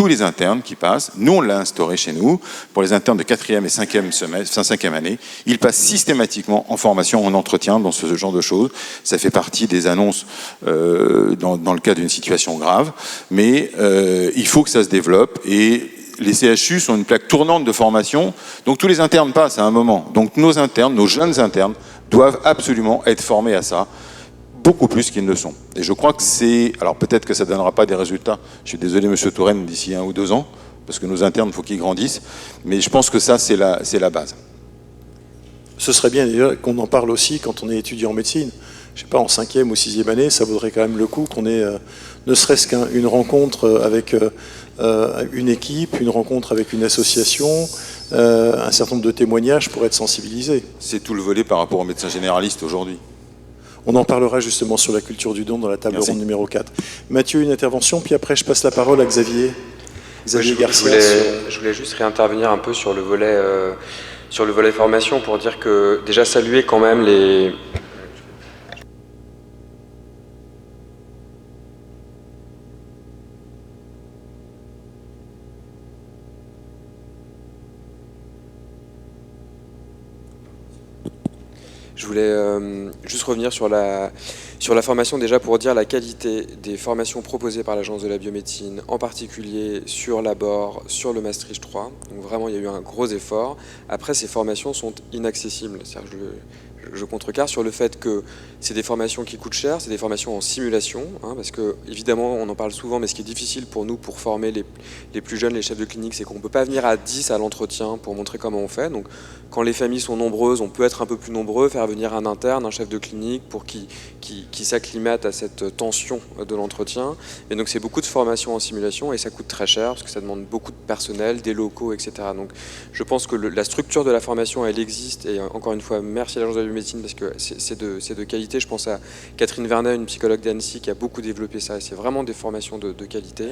tous les internes qui passent, nous on l'a instauré chez nous, pour les internes de 4e et 5e année, ils passent systématiquement en formation, en entretien, dans ce genre de choses. Ça fait partie des annonces dans le cas d'une situation grave, mais il faut que ça se développe, et les CHU sont une plaque tournante de formation, donc tous les internes passent à un moment. Donc nos internes, nos jeunes internes, doivent absolument être formés à ça, beaucoup plus qu'ils ne le sont. Et je crois que c'est... Alors peut-être que ça ne donnera pas des résultats, je suis désolé Monsieur Touraine, d'ici 1 ou 2 ans, parce que nos internes, il faut qu'ils grandissent, mais je pense que ça, c'est la base. Ce serait bien d'ailleurs qu'on en parle aussi quand on est étudiant en médecine. Je ne sais pas, en 5e ou 6e année, ça vaudrait quand même le coup qu'on ait ne serait-ce qu'une rencontre avec une équipe, une rencontre avec une association, un certain nombre de témoignages pour être sensibilisés. C'est tout le volet par rapport aux médecins généralistes aujourd'hui. On en parlera justement sur la culture du don dans la table ronde numéro 4. Mathieu, une intervention, puis après je passe la parole à Xavier. Xavier Garcia. Je voulais juste réintervenir un peu sur le volet formation pour dire que déjà saluer quand même les... Je voulais juste revenir sur la formation déjà pour dire la qualité des formations proposées par l'Agence de la biomédecine, en particulier sur l'ABOR, sur le Maastricht 3. Donc vraiment, il y a eu un gros effort. Après, ces formations sont inaccessibles. C'est-à-dire, je contrecarre sur le fait que c'est des formations qui coûtent cher, c'est des formations en simulation, hein, parce que évidemment on en parle souvent, mais ce qui est difficile pour nous pour former les plus jeunes, les chefs de clinique, c'est qu'on ne peut pas venir à 10 à l'entretien pour montrer comment on fait. Donc quand les familles sont nombreuses, on peut être un peu plus nombreux, faire venir un interne, un chef de clinique pour qui s'acclimate à cette tension de l'entretien. Et donc c'est beaucoup de formations en simulation et ça coûte très cher parce que ça demande beaucoup de personnel, des locaux, etc. Donc je pense que la structure de la formation, elle existe, et encore une fois, merci à l'Agence de la biomédecine parce que c'est de qualité. Je pense à Catherine Vernet, une psychologue d'Annecy, qui a beaucoup développé ça, et c'est vraiment des formations de qualité.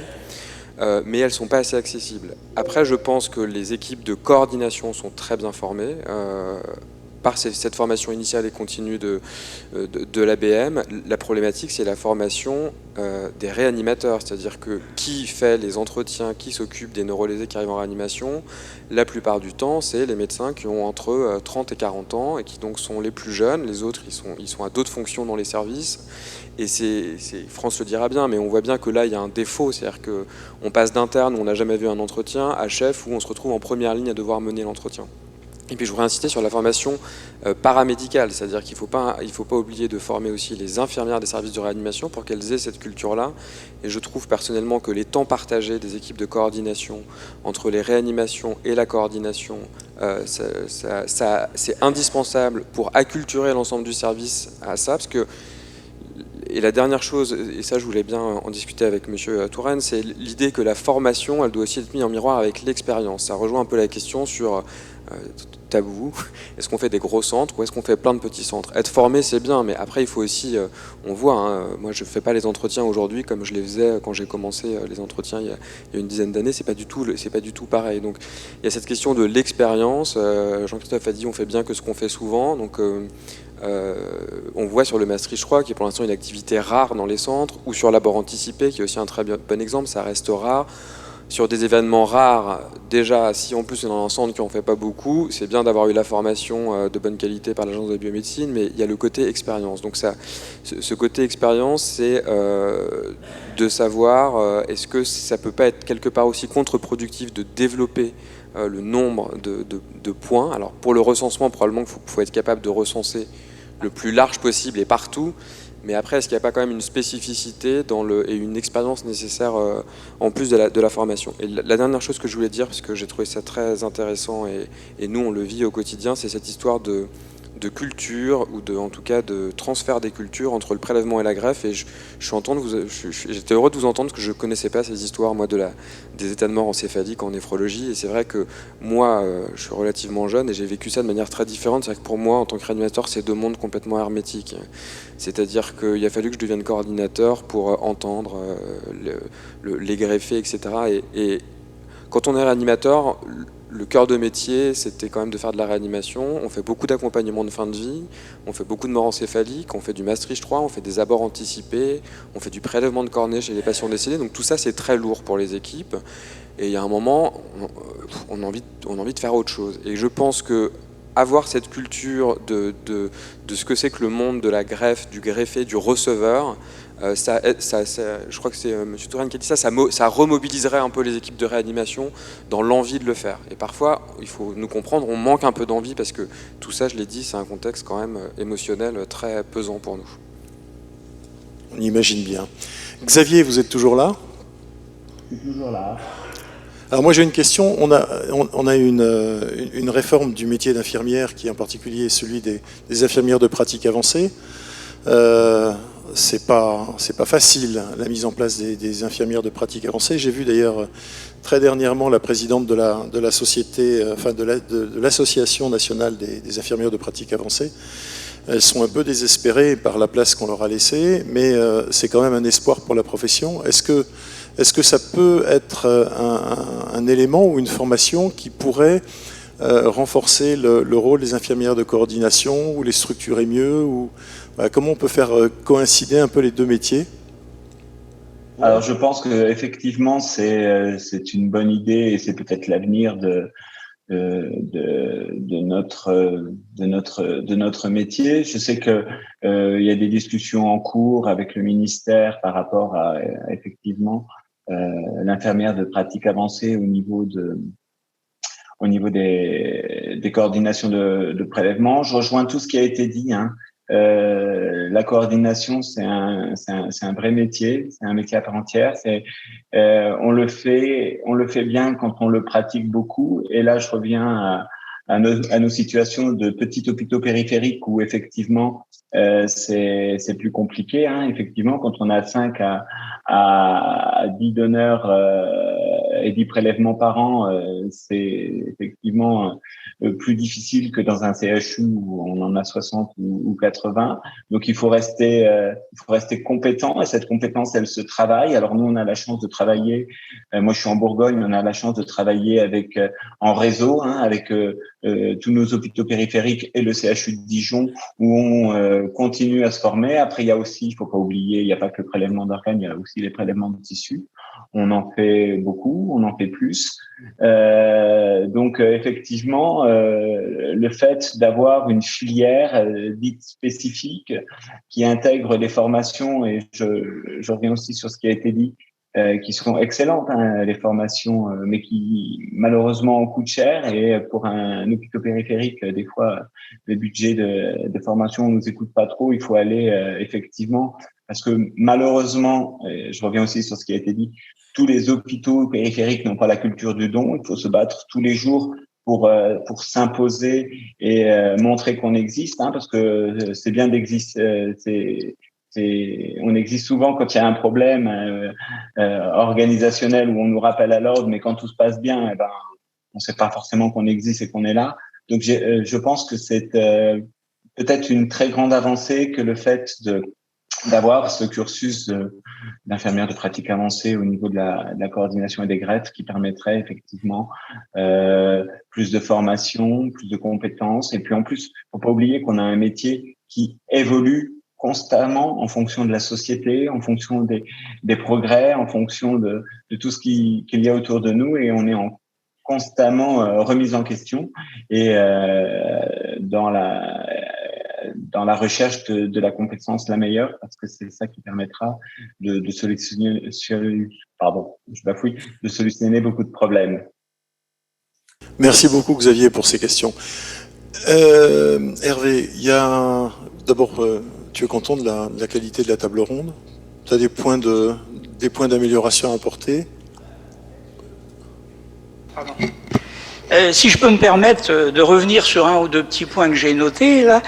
Mais elles ne sont pas assez accessibles. Après, je pense que les équipes de coordination sont très bien formées par cette formation initiale et continue de l'ABM. La problématique, c'est la formation des réanimateurs, c'est-à-dire que qui fait les entretiens, qui s'occupe des neurolésés qui arrivent en réanimation, la plupart du temps, c'est les médecins qui ont entre 30 et 40 ans et qui donc sont les plus jeunes. Les autres, ils sont à d'autres fonctions dans les services. Et France le dira bien, mais on voit bien que là, il y a un défaut, c'est-à-dire qu'on passe d'interne où on n'a jamais vu un entretien à chef où on se retrouve en première ligne à devoir mener l'entretien. Et puis je voudrais insister sur la formation paramédicale, c'est-à-dire qu'il ne faut pas oublier de former aussi les infirmières des services de réanimation pour qu'elles aient cette culture-là. Et je trouve personnellement que les temps partagés des équipes de coordination entre les réanimations et la coordination, c'est indispensable pour acculturer l'ensemble du service à ça, parce que et la dernière chose, et ça je voulais bien en discuter avec Monsieur Touraine, c'est l'idée que la formation, elle doit aussi être mise en miroir avec l'expérience. Ça rejoint un peu la question sur tabou, est-ce qu'on fait des gros centres ou est-ce qu'on fait plein de petits centres? Être formé, c'est bien, mais après il faut aussi, on voit, hein, moi je ne fais pas les entretiens aujourd'hui comme je les faisais quand j'ai commencé les entretiens il y a une dizaine d'années, c'est pas du tout pareil. Donc il y a cette question de l'expérience. Jean-Christophe a dit on fait bien que ce qu'on fait souvent, donc on voit sur le Maastricht 3 qui est pour l'instant une activité rare dans les centres, ou sur l'abord anticipé qui est aussi un très bon exemple, ça reste rare. Sur des événements rares, déjà, si en plus on est dans un centre qui n'en fait pas beaucoup, c'est bien d'avoir eu la formation de bonne qualité par l'Agence de la biomédecine, mais il y a le côté expérience. Donc ce côté expérience, c'est de savoir est-ce que ça ne peut pas être quelque part aussi contre-productif de développer le nombre de points. Alors pour le recensement, probablement qu'il faut être capable de recenser le plus large possible et partout. Mais après, est-ce qu'il n'y a pas quand même une spécificité et une expérience nécessaire en plus de la formation? Et la dernière chose que je voulais dire, parce que j'ai trouvé ça très intéressant et nous on le vit au quotidien, c'est cette histoire de culture, ou en tout cas de transfert des cultures entre le prélèvement et la greffe. Et j'étais heureux de vous entendre, parce que je ne connaissais pas ces histoires, moi, des états de mort encéphaliques en néphrologie. Et c'est vrai que moi, je suis relativement jeune et j'ai vécu ça de manière très différente. C'est vrai que pour moi, en tant que réanimateur, c'est deux mondes complètement hermétiques. C'est-à-dire qu'il a fallu que je devienne coordinateur pour entendre les greffés, etc. Et quand on est réanimateur, le cœur de métier, c'était quand même de faire de la réanimation. On fait beaucoup d'accompagnement de fin de vie, on fait beaucoup de morts encéphaliques, on fait du Maastricht 3, on fait des abords anticipés, on fait du prélèvement de cornée chez les patients décédés. Donc tout ça, c'est très lourd pour les équipes. Et il y a un moment, on a envie de faire autre chose. Et je pense que avoir cette culture de ce que c'est que le monde de la greffe, du greffé, du receveur, je crois que c'est M. Touraine qui a dit ça remobiliserait un peu les équipes de réanimation dans l'envie de le faire. Et parfois, il faut nous comprendre, on manque un peu d'envie parce que tout ça, je l'ai dit, c'est un contexte quand même émotionnel très pesant pour nous. On imagine bien. Xavier, vous êtes toujours là ? Je suis toujours là. Alors moi j'ai une question, on a une réforme du métier d'infirmière qui en particulier est celui des infirmières de pratique avancée. C'est pas facile la mise en place des infirmières de pratique avancée. J'ai vu d'ailleurs très dernièrement la présidente de la société, enfin de l'association nationale des infirmières de pratique avancée. Elles sont un peu désespérées par la place qu'on leur a laissée, mais c'est quand même un espoir pour la profession. Est-ce que ça peut être un élément ou une formation qui pourrait renforcer le rôle des infirmières de coordination ou les structurer mieux ou, comment on peut faire coïncider un peu les deux métiers ? Alors je pense que effectivement c'est une bonne idée et c'est peut-être l'avenir de notre métier. Je sais que il y a des discussions en cours avec le ministère par rapport à effectivement l'infirmière de pratique avancée au niveau des coordinations de prélèvement. Je rejoins tout ce qui a été dit, hein. La coordination, c'est un vrai métier, c'est un métier à part entière. On le fait bien quand on le pratique beaucoup. Et là, je reviens à nos situations de petits hôpitaux périphériques où effectivement c'est plus compliqué. Hein. Effectivement, quand on a 5 à 10 donneurs et 10 prélèvements par an, c'est effectivement plus difficile que dans un CHU où on en a 60 ou 80. Donc il faut rester compétent et cette compétence elle se travaille. Alors nous on a la chance de travailler. Moi je suis en Bourgogne, on a la chance de travailler avec en réseau, hein, avec tous nos hôpitaux périphériques et le CHU de Dijon où on continue à se former. Après il y a aussi, il faut pas oublier, il n'y a pas que le prélèvement d'organes, il y a aussi les prélèvements de tissus. On en fait beaucoup, on en fait plus. Donc effectivement, le fait d'avoir une filière dite spécifique qui intègre les formations, et je reviens aussi sur ce qui a été dit, qui sont excellentes, hein, les formations, mais qui malheureusement coûtent cher. Et pour un hôpital périphérique, des fois, les budgets de formation ne nous écoutent pas trop. Il faut aller effectivement, parce que malheureusement, et je reviens aussi sur ce qui a été dit, tous les hôpitaux périphériques n'ont pas la culture du don. Il faut se battre tous les jours pour s'imposer et montrer qu'on existe, hein, parce que c'est bien d'exister. On existe souvent quand il y a un problème organisationnel où on nous rappelle à l'ordre, mais quand tout se passe bien, on ne sait pas forcément qu'on existe et qu'on est là. Donc je pense que c'est peut-être une très grande avancée que le fait d'avoir ce cursus d'infirmière de pratique avancée au niveau de la coordination et des greffes qui permettrait effectivement plus de formation, plus de compétences. Et puis en plus, faut pas oublier qu'on a un métier qui évolue constamment en fonction de la société, en fonction des progrès, en fonction de tout ce qu'il y a autour de nous, et on est constamment remise en question et dans la recherche de la compétence la meilleure, parce que c'est ça qui permettra de solutionner beaucoup de problèmes. Merci beaucoup Xavier pour ces questions. Hervé, il y a d'abord, tu es content de la qualité de la table ronde? Tu as des points d'amélioration à apporter? Pardon. Si je peux me permettre de revenir sur un ou deux petits points que j'ai notés là,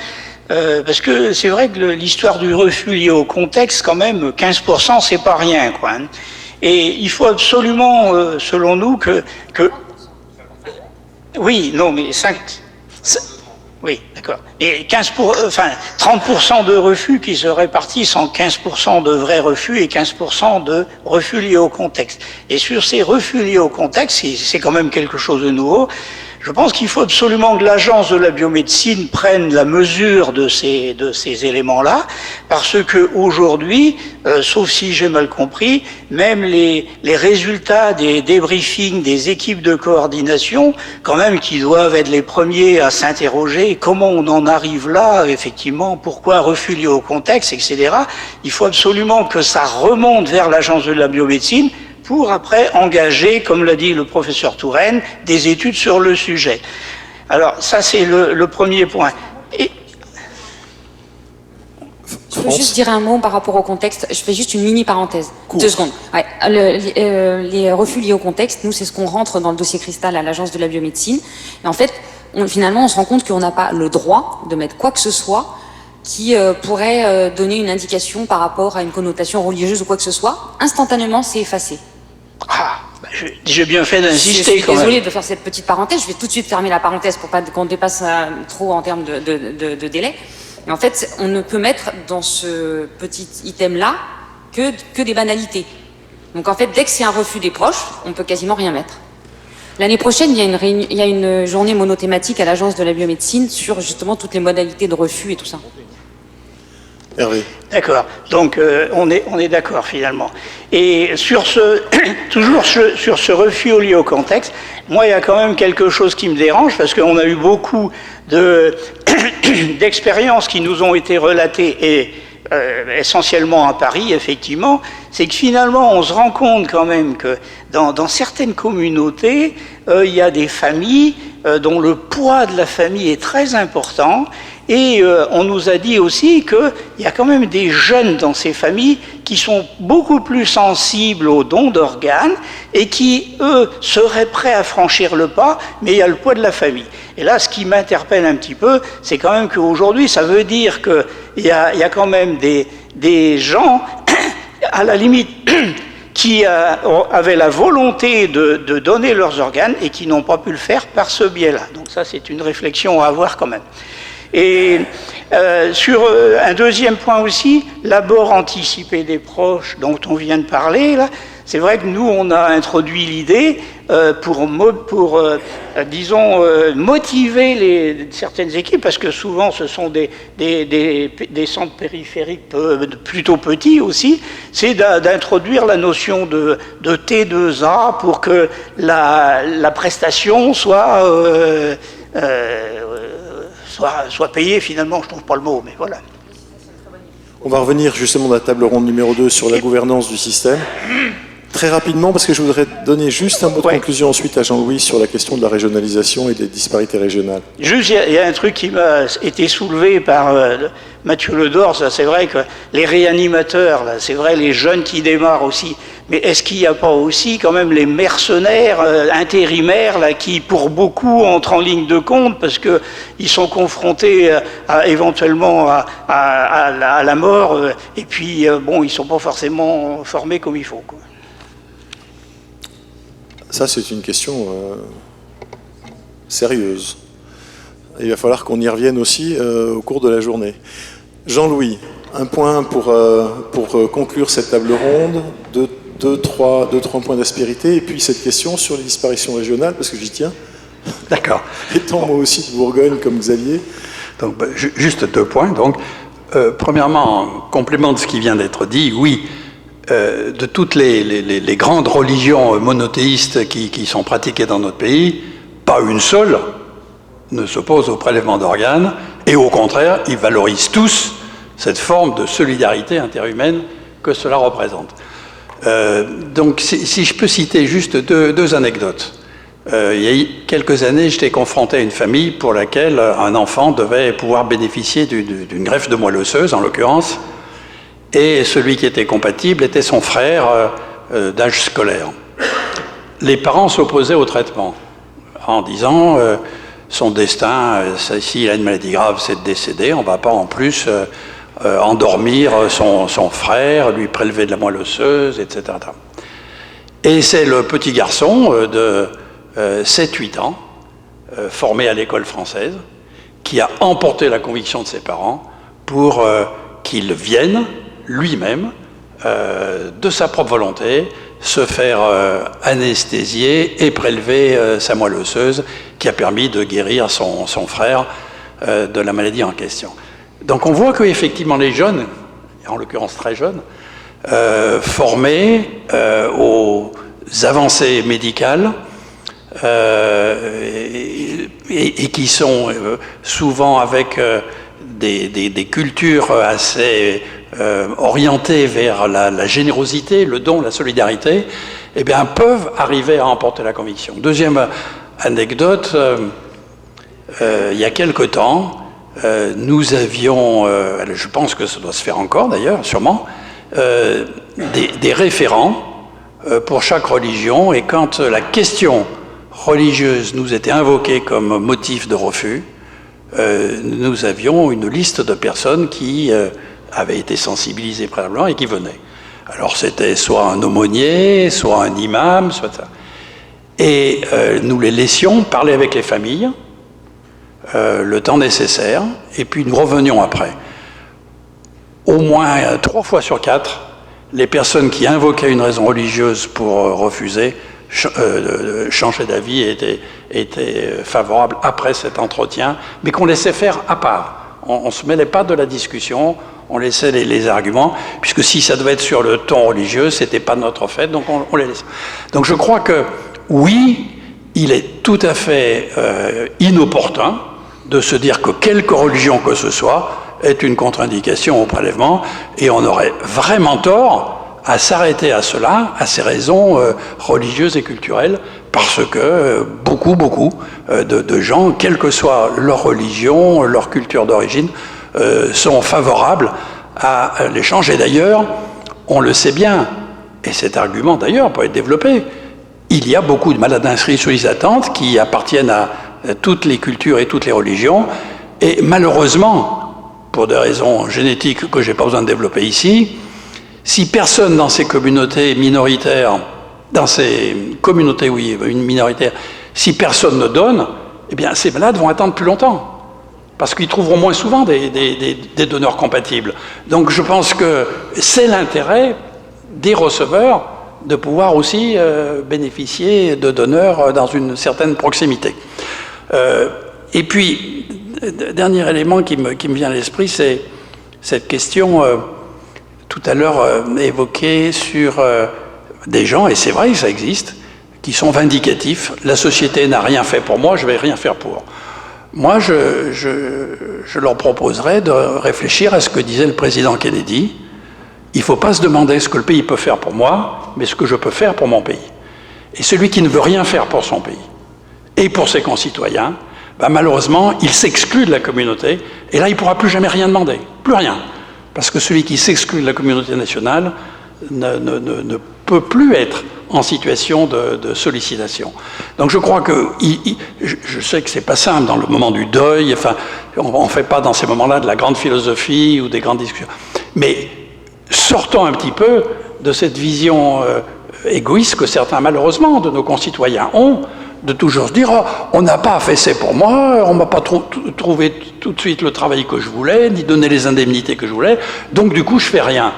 parce que c'est vrai que l'histoire du refus lié au contexte, quand même, 15%, c'est pas rien, quoi. Hein. Et il faut absolument, selon nous, que oui, non, mais Oui, d'accord. Et 30% de refus qui se répartissent en 15% de vrais refus et 15% de refus liés au contexte. Et sur ces refus liés au contexte, c'est quand même quelque chose de nouveau. Je pense qu'il faut absolument que l'Agence de la biomédecine prenne la mesure de ces éléments-là, parce que aujourd'hui, sauf si j'ai mal compris, même les résultats des débriefings des équipes de coordination, quand même, qui doivent être les premiers à s'interroger comment on en arrive là, effectivement, pourquoi refus lié au contexte, etc. Il faut absolument que ça remonte vers l'Agence de la biomédecine pour après engager, comme l'a dit le professeur Touraine, des études sur le sujet. Alors ça c'est le premier point. Et... Je veux juste dire un mot par rapport au contexte, je fais juste une mini parenthèse, 2 secondes. Ouais. Les refus liés au contexte, nous c'est ce qu'on rentre dans le dossier Cristal à l'Agence de la biomédecine, et en fait, finalement on se rend compte qu'on n'a pas le droit de mettre quoi que ce soit qui pourrait donner une indication par rapport à une connotation religieuse ou quoi que ce soit. Instantanément c'est effacé. Ah, j'ai bien fait d'insister. Je suis désolée de faire cette petite parenthèse. Je vais tout de suite fermer la parenthèse pour pas qu'on dépasse trop en termes de délai. Et en fait, on ne peut mettre dans ce petit item-là que des banalités. Donc en fait, dès que c'est un refus des proches, on peut quasiment rien mettre. L'année prochaine, il y a une journée monothématique à l'Agence de la biomédecine sur justement toutes les modalités de refus et tout ça. Hervé. D'accord. Donc on est d'accord finalement. Et sur toujours sur ce refus lié au contexte, moi il y a quand même quelque chose qui me dérange parce qu'on a eu beaucoup d'expériences qui nous ont été relatées et essentiellement à Paris, effectivement, c'est que finalement on se rend compte quand même que dans certaines communautés, il y a des familles dont le poids de la famille est très important. Et on nous a dit aussi qu'il y a quand même des jeunes dans ces familles qui sont beaucoup plus sensibles aux dons d'organes et qui, eux, seraient prêts à franchir le pas, mais il y a le poids de la famille. Et là, ce qui m'interpelle un petit peu, c'est quand même qu'aujourd'hui, ça veut dire qu'il y a quand même des gens, à la limite, qui avaient la volonté de donner leurs organes et qui n'ont pas pu le faire par ce biais-là. Donc ça, c'est une réflexion à avoir quand même. Et sur un deuxième point aussi, l'abord anticipé des proches dont on vient de parler, là, c'est vrai que nous, on a introduit l'idée pour motiver certaines équipes, parce que souvent ce sont des centres périphériques plutôt petits aussi, c'est d'introduire la notion de T2A pour que la prestation soit payé finalement, je trouve pas le mot, mais voilà. On va revenir justement dans la table ronde numéro 2 sur la gouvernance du système. Très rapidement, parce que je voudrais donner juste un mot de conclusion ensuite à Jean-Louis sur la question de la régionalisation et des disparités régionales. Juste, il y a un truc qui m'a été soulevé par Mathieu Ledors, c'est vrai que les réanimateurs, c'est vrai les jeunes qui démarrent aussi, mais est-ce qu'il n'y a pas aussi quand même les mercenaires intérimaires là, qui pour beaucoup entrent en ligne de compte parce qu'ils sont confrontés éventuellement à la mort et puis bon, ils ne sont pas forcément formés comme il faut, quoi. Ça, c'est une question sérieuse. Il va falloir qu'on y revienne aussi au cours de la journée. Jean-Louis, un point pour conclure cette table ronde, deux, trois points d'aspérité, et puis cette question sur les disparitions régionales, parce que j'y tiens. D'accord. Étant moi aussi de Bourgogne, comme Xavier. Donc, juste 2 points. Donc, premièrement, en complément de ce qui vient d'être dit, oui, de toutes les grandes religions monothéistes qui sont pratiquées dans notre pays, pas une seule ne s'oppose au prélèvement d'organes, et au contraire, ils valorisent tous cette forme de solidarité interhumaine que cela représente. Donc, si je peux citer juste deux anecdotes. Il y a quelques années, j'étais confronté à une famille pour laquelle un enfant devait pouvoir bénéficier d'une greffe de moelle osseuse, en l'occurrence, et celui qui était compatible était son frère d'âge scolaire. Les parents s'opposaient au traitement en disant son destin, s'il a une maladie grave, c'est de décéder, on ne va pas en plus endormir son frère, lui prélever de la moelle osseuse, etc. Et c'est le petit garçon de 7-8 ans, formé à l'école française, qui a emporté la conviction de ses parents pour qu'il vienne lui-même, de sa propre volonté, se faire anesthésier et prélever sa moelle osseuse, qui a permis de guérir son frère de la maladie en question. Donc on voit qu'effectivement les jeunes, en l'occurrence très jeunes, formés aux avancées médicales, et qui sont souvent avec des cultures assez orientées vers la générosité, le don, la solidarité, eh bien, peuvent arriver à emporter la conviction. Deuxième anecdote, il y a quelque temps, nous avions, je pense que ça doit se faire encore d'ailleurs, sûrement, des référents pour chaque religion, et quand la question religieuse nous était invoquée comme motif de refus, nous avions une liste de personnes qui avaient été sensibilisées préalablement et qui venaient. Alors c'était soit un aumônier, soit un imam, soit ça. Et nous les laissions parler avec les familles le temps nécessaire, et puis nous revenions après. Au moins 3 fois sur 4, les personnes qui invoquaient une raison religieuse pour refuser changer d'avis étaient favorables après cet entretien, mais qu'on laissait faire à part. On ne se mêlait pas de la discussion, on laissait les arguments, puisque si ça devait être sur le ton religieux, ce n'était pas notre fait, donc on les laissait. Donc je crois que oui, il est tout à fait inopportun de se dire que quelque religion que ce soit est une contre-indication au prélèvement, et on aurait vraiment tort à s'arrêter à cela, à ces raisons religieuses et culturelles, parce que beaucoup de gens, quelle que soit leur religion, leur culture d'origine, sont favorables à l'échange. Et d'ailleurs, on le sait bien, et cet argument d'ailleurs peut être développé, il y a beaucoup de malades inscrits sur les attentes qui appartiennent à toutes les cultures et toutes les religions, et malheureusement, pour des raisons génétiques que je n'ai pas besoin de développer ici, si personne dans ces communautés minoritaires, dans ces communautés, oui, minoritaires, si personne ne donne, eh bien ces malades vont attendre plus longtemps, parce qu'ils trouveront moins souvent des donneurs compatibles. Donc je pense que c'est l'intérêt des receveurs de pouvoir aussi bénéficier de donneurs dans une certaine proximité. Et puis, dernier élément qui me vient à l'esprit, c'est cette question tout à l'heure évoquée sur des gens, et c'est vrai que ça existe, qui sont vindicatifs. La société n'a rien fait pour moi, je ne vais rien faire pour. Moi, je leur proposerais de réfléchir à ce que disait le président Kennedy. Il ne faut pas se demander ce que le pays peut faire pour moi, mais ce que je peux faire pour mon pays. Et celui qui ne veut rien faire pour son pays et pour ses concitoyens, malheureusement, il s'exclut de la communauté, et là, il ne pourra plus jamais rien demander, plus rien. Parce que celui qui s'exclut de la communauté nationale ne peut plus être en situation de sollicitation. Donc je crois que, je sais que c'est pas simple dans le moment du deuil, enfin, on ne fait pas dans ces moments-là de la grande philosophie ou des grandes discussions, mais sortons un petit peu de cette vision égoïste que certains, malheureusement, de nos concitoyens ont, de toujours se dire, oh, on n'a pas fait ça pour moi, on ne m'a pas trouvé tout de suite le travail que je voulais, ni donné les indemnités que je voulais, donc du coup je fais rien.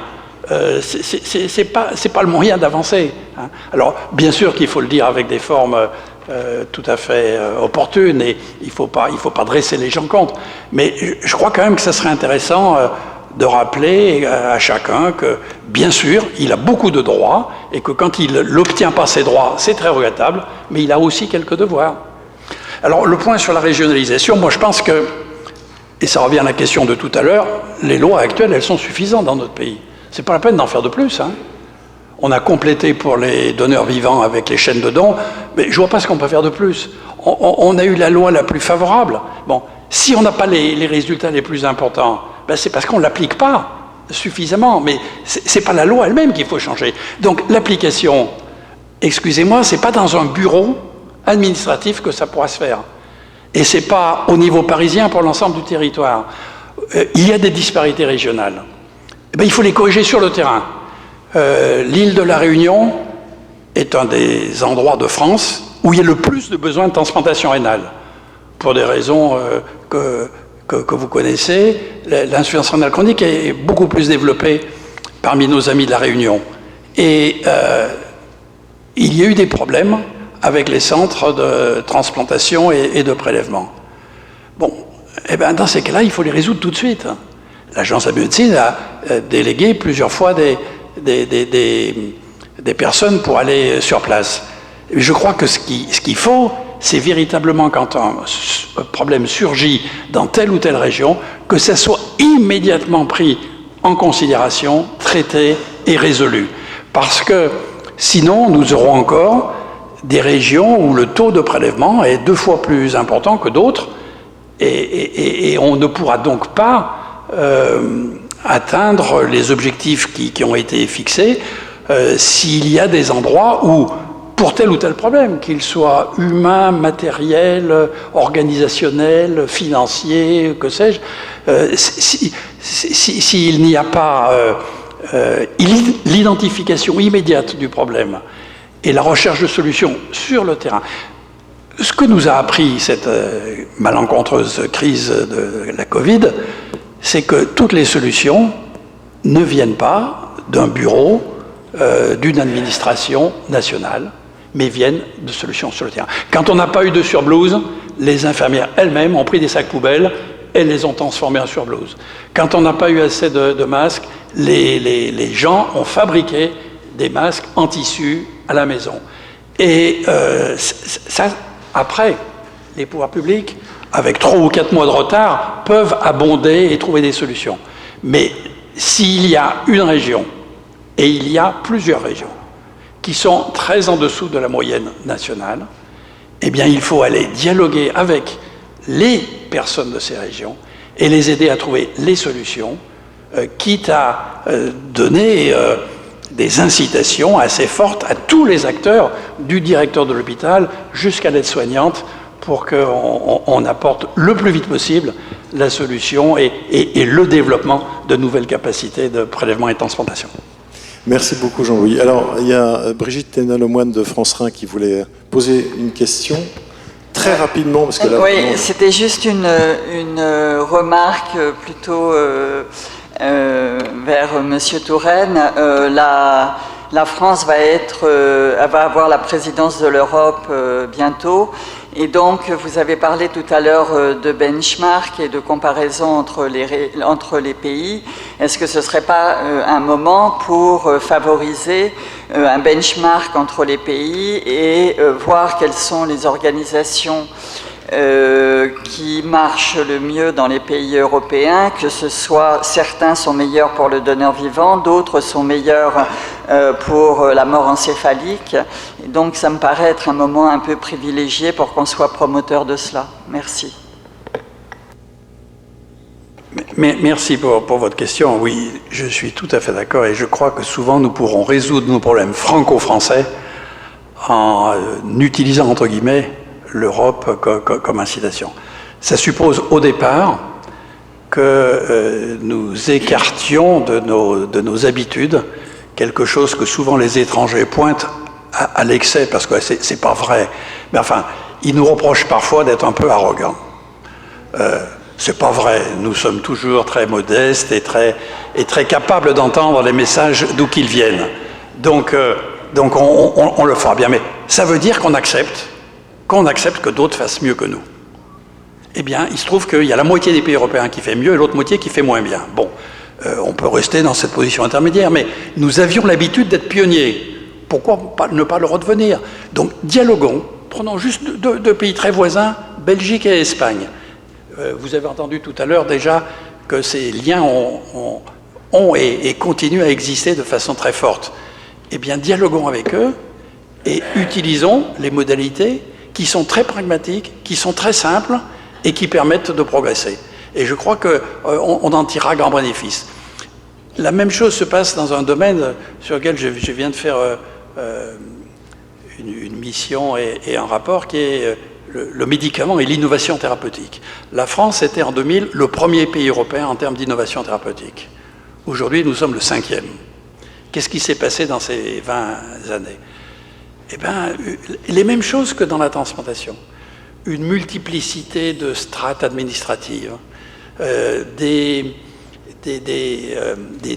C'est pas le moyen d'avancer. Hein. Alors bien sûr qu'il faut le dire avec des formes tout à fait opportunes, et il faut pas dresser les gens contre, mais je crois quand même que ça serait intéressant de rappeler à chacun que, bien sûr, il a beaucoup de droits, et que quand il n'obtient pas ses droits, c'est très regrettable, mais il a aussi quelques devoirs. Alors, le point sur la régionalisation, moi je pense que, et ça revient à la question de tout à l'heure, les lois actuelles, elles sont suffisantes dans notre pays. C'est pas la peine d'en faire de plus. Hein. On a complété pour les donneurs vivants avec les chaînes de dons, mais je vois pas ce qu'on peut faire de plus. On a eu la loi la plus favorable. Bon, si on n'a pas les résultats les plus importants, c'est parce qu'on ne l'applique pas suffisamment, mais c'est pas la loi elle-même qu'il faut changer. Donc l'application, excusez-moi, c'est pas dans un bureau administratif que ça pourra se faire. Et c'est pas au niveau parisien pour l'ensemble du territoire. Il y a des disparités régionales. Il faut les corriger sur le terrain. L'île de la Réunion est un des endroits de France où il y a le plus de besoins de transplantation rénale, pour des raisons que vous connaissez, l'insuffisance rénale chronique est beaucoup plus développée parmi nos amis de la Réunion. Et il y a eu des problèmes avec les centres de transplantation et de prélèvement. Bon, eh bien, dans ces cas-là, il faut les résoudre tout de suite. L'Agence de la biomédecine a délégué plusieurs fois des personnes pour aller sur place. Et je crois que ce qu'il faut, c'est véritablement, quand un problème surgit dans telle ou telle région, que ça soit immédiatement pris en considération, traité et résolu. Parce que sinon, nous aurons encore des régions où le taux de prélèvement est 2 fois plus important que d'autres, et on ne pourra donc pas atteindre les objectifs qui ont été fixés s'il y a des endroits où, pour tel ou tel problème, qu'il soit humain, matériel, organisationnel, financier, que sais-je, s'il n'y a pas l'identification immédiate du problème et la recherche de solutions sur le terrain. Ce que nous a appris cette malencontreuse crise de la Covid, c'est que toutes les solutions ne viennent pas d'un bureau, d'une administration nationale, mais viennent de solutions sur le terrain. Quand on n'a pas eu de surblouse, les infirmières elles-mêmes ont pris des sacs poubelles et les ont transformés en surblouse. Quand on n'a pas eu assez de masques, les gens ont fabriqué des masques en tissu à la maison. Et ça, après, les pouvoirs publics, avec 3 ou 4 mois de retard, peuvent abonder et trouver des solutions. Mais s'il y a une région, et il y a plusieurs régions, qui sont très en dessous de la moyenne nationale, eh bien, il faut aller dialoguer avec les personnes de ces régions et les aider à trouver les solutions, quitte à donner des incitations assez fortes à tous les acteurs, du directeur de l'hôpital jusqu'à l'aide-soignante, pour qu'on apporte le plus vite possible la solution et le développement de nouvelles capacités de prélèvement et de transplantation. Merci beaucoup Jean-Louis. Alors, il y a Brigitte Thénal-Lemoine de France 1 qui voulait poser une question très rapidement. Parce que là, oui, c'était juste une remarque plutôt vers Monsieur Touraine. La France va avoir la présidence de l'Europe bientôt. Et donc, vous avez parlé tout à l'heure de benchmark et de comparaison entre les pays. Est-ce que ce ne serait pas un moment pour favoriser un benchmark entre les pays et voir quelles sont les organisations qui marchent le mieux dans les pays européens, que ce soit, certains sont meilleurs pour le donneur vivant, d'autres sont meilleurs pour la mort encéphalique. Et donc ça me paraît être un moment un peu privilégié pour qu'on soit promoteur de cela. Merci. Merci pour votre question. Oui, je suis tout à fait d'accord et je crois que souvent nous pourrons résoudre nos problèmes franco-français en utilisant, entre guillemets, l'Europe comme incitation. Ça suppose au départ que nous écartions de nos habitudes quelque chose que souvent les étrangers pointent à l'excès, parce que c'est pas vrai. Mais enfin, ils nous reprochent parfois d'être un peu arrogants. C'est pas vrai. Nous sommes toujours très modestes et très capables d'entendre les messages d'où qu'ils viennent. Donc on le fera bien. Mais ça veut dire qu'on accepte que d'autres fassent mieux que nous. Eh bien, il se trouve qu'il y a la moitié des pays européens qui fait mieux et l'autre moitié qui fait moins bien. Bon, on peut rester dans cette position intermédiaire, mais nous avions l'habitude d'être pionniers. Pourquoi ne pas le redevenir? Donc, dialoguons. Prenons juste deux pays très voisins, Belgique et Espagne. Vous avez entendu tout à l'heure déjà que ces liens ont et continuent à exister de façon très forte. Eh bien, dialoguons avec eux et utilisons les modalités qui sont très pragmatiques, qui sont très simples et qui permettent de progresser. Et je crois qu'on en tirera grand bénéfice. La même chose se passe dans un domaine sur lequel je viens de faire une mission et un rapport qui est le médicament et l'innovation thérapeutique. La France était en 2000 le premier pays européen en termes d'innovation thérapeutique. Aujourd'hui, nous sommes le 5e. Qu'est-ce qui s'est passé dans ces 20 années? Eh bien, les mêmes choses que dans la transplantation. Une multiplicité de strates administratives, des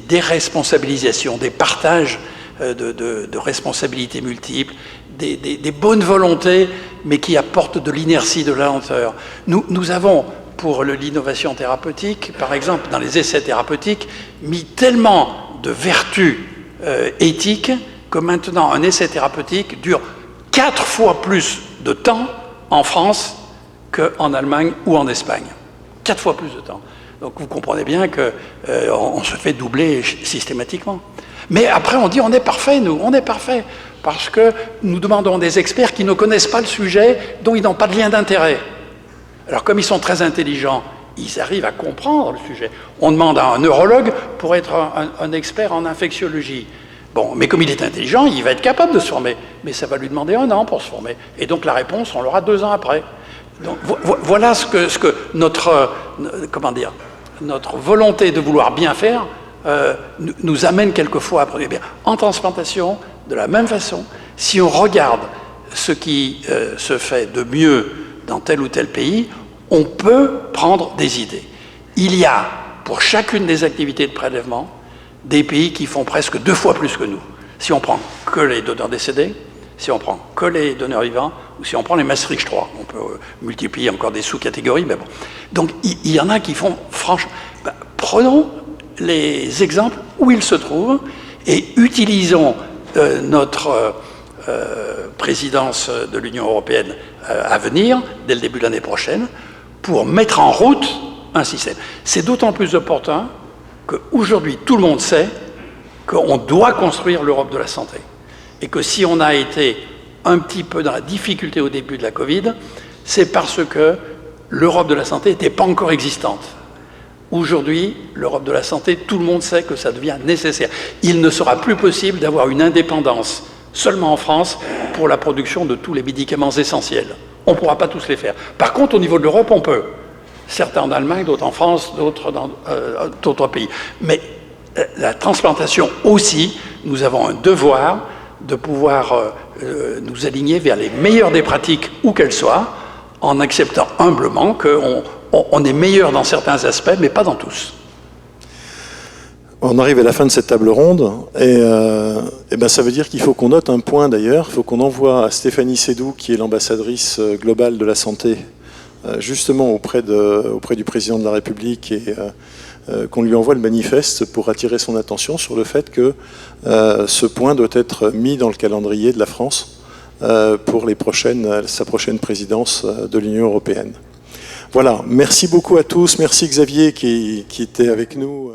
déresponsabilisations, des partages de responsabilités multiples, des bonnes volontés, mais qui apportent de l'inertie, de la lenteur. Nous avons, pour l'innovation thérapeutique, par exemple, dans les essais thérapeutiques, mis tellement de vertus éthiques que maintenant, un essai thérapeutique dure 4 fois plus de temps en France qu'en Allemagne ou en Espagne. 4 fois plus de temps. Donc vous comprenez bien qu'on se fait doubler systématiquement. Mais après on dit on est parfait, nous, on est parfait, parce que nous demandons des experts qui ne connaissent pas le sujet, dont ils n'ont pas de lien d'intérêt. Alors comme ils sont très intelligents, ils arrivent à comprendre le sujet. On demande à un neurologue pour être un expert en infectiologie. Bon, mais comme il est intelligent, il va être capable de se former. Mais ça va lui demander 1 an pour se former. Et donc la réponse, on l'aura 2 ans après. Donc voilà ce que notre volonté de vouloir bien faire nous amène quelquefois à produire bien. En transplantation, de la même façon, si on regarde ce qui se fait de mieux dans tel ou tel pays, on peut prendre des idées. Il y a, pour chacune des activités de prélèvement, des pays qui font presque 2 fois plus que nous. Si on prend que les donneurs décédés, si on prend que les donneurs vivants, ou si on prend les Maastricht 3, on peut multiplier encore des sous-catégories, mais bon. Donc il y en a qui font franchement... prenons les exemples où ils se trouvent et utilisons notre présidence de l'Union européenne à venir, dès le début de l'année prochaine, pour mettre en route un système. C'est d'autant plus opportun qu'aujourd'hui, tout le monde sait qu'on doit construire l'Europe de la santé. Et que si on a été un petit peu dans la difficulté au début de la Covid, c'est parce que l'Europe de la santé n'était pas encore existante. Aujourd'hui, l'Europe de la santé, tout le monde sait que ça devient nécessaire. Il ne sera plus possible d'avoir une indépendance seulement en France pour la production de tous les médicaments essentiels. On ne pourra pas tous les faire. Par contre, au niveau de l'Europe, on peut. Certains en Allemagne, d'autres en France, d'autres dans d'autres pays. Mais la transplantation aussi, nous avons un devoir de pouvoir nous aligner vers les meilleures des pratiques, où qu'elles soient, en acceptant humblement qu'on est meilleur dans certains aspects, mais pas dans tous. On arrive à la fin de cette table ronde, et ben ça veut dire qu'il faut qu'on note un point d'ailleurs, il faut qu'on envoie à Stéphanie Sédou, qui est l'ambassadrice globale de la santé, justement auprès du président de la République, et qu'on lui envoie le manifeste pour attirer son attention sur le fait que ce point doit être mis dans le calendrier de la France pour sa prochaine présidence de l'Union européenne. Voilà, merci beaucoup à tous, merci Xavier qui était avec nous.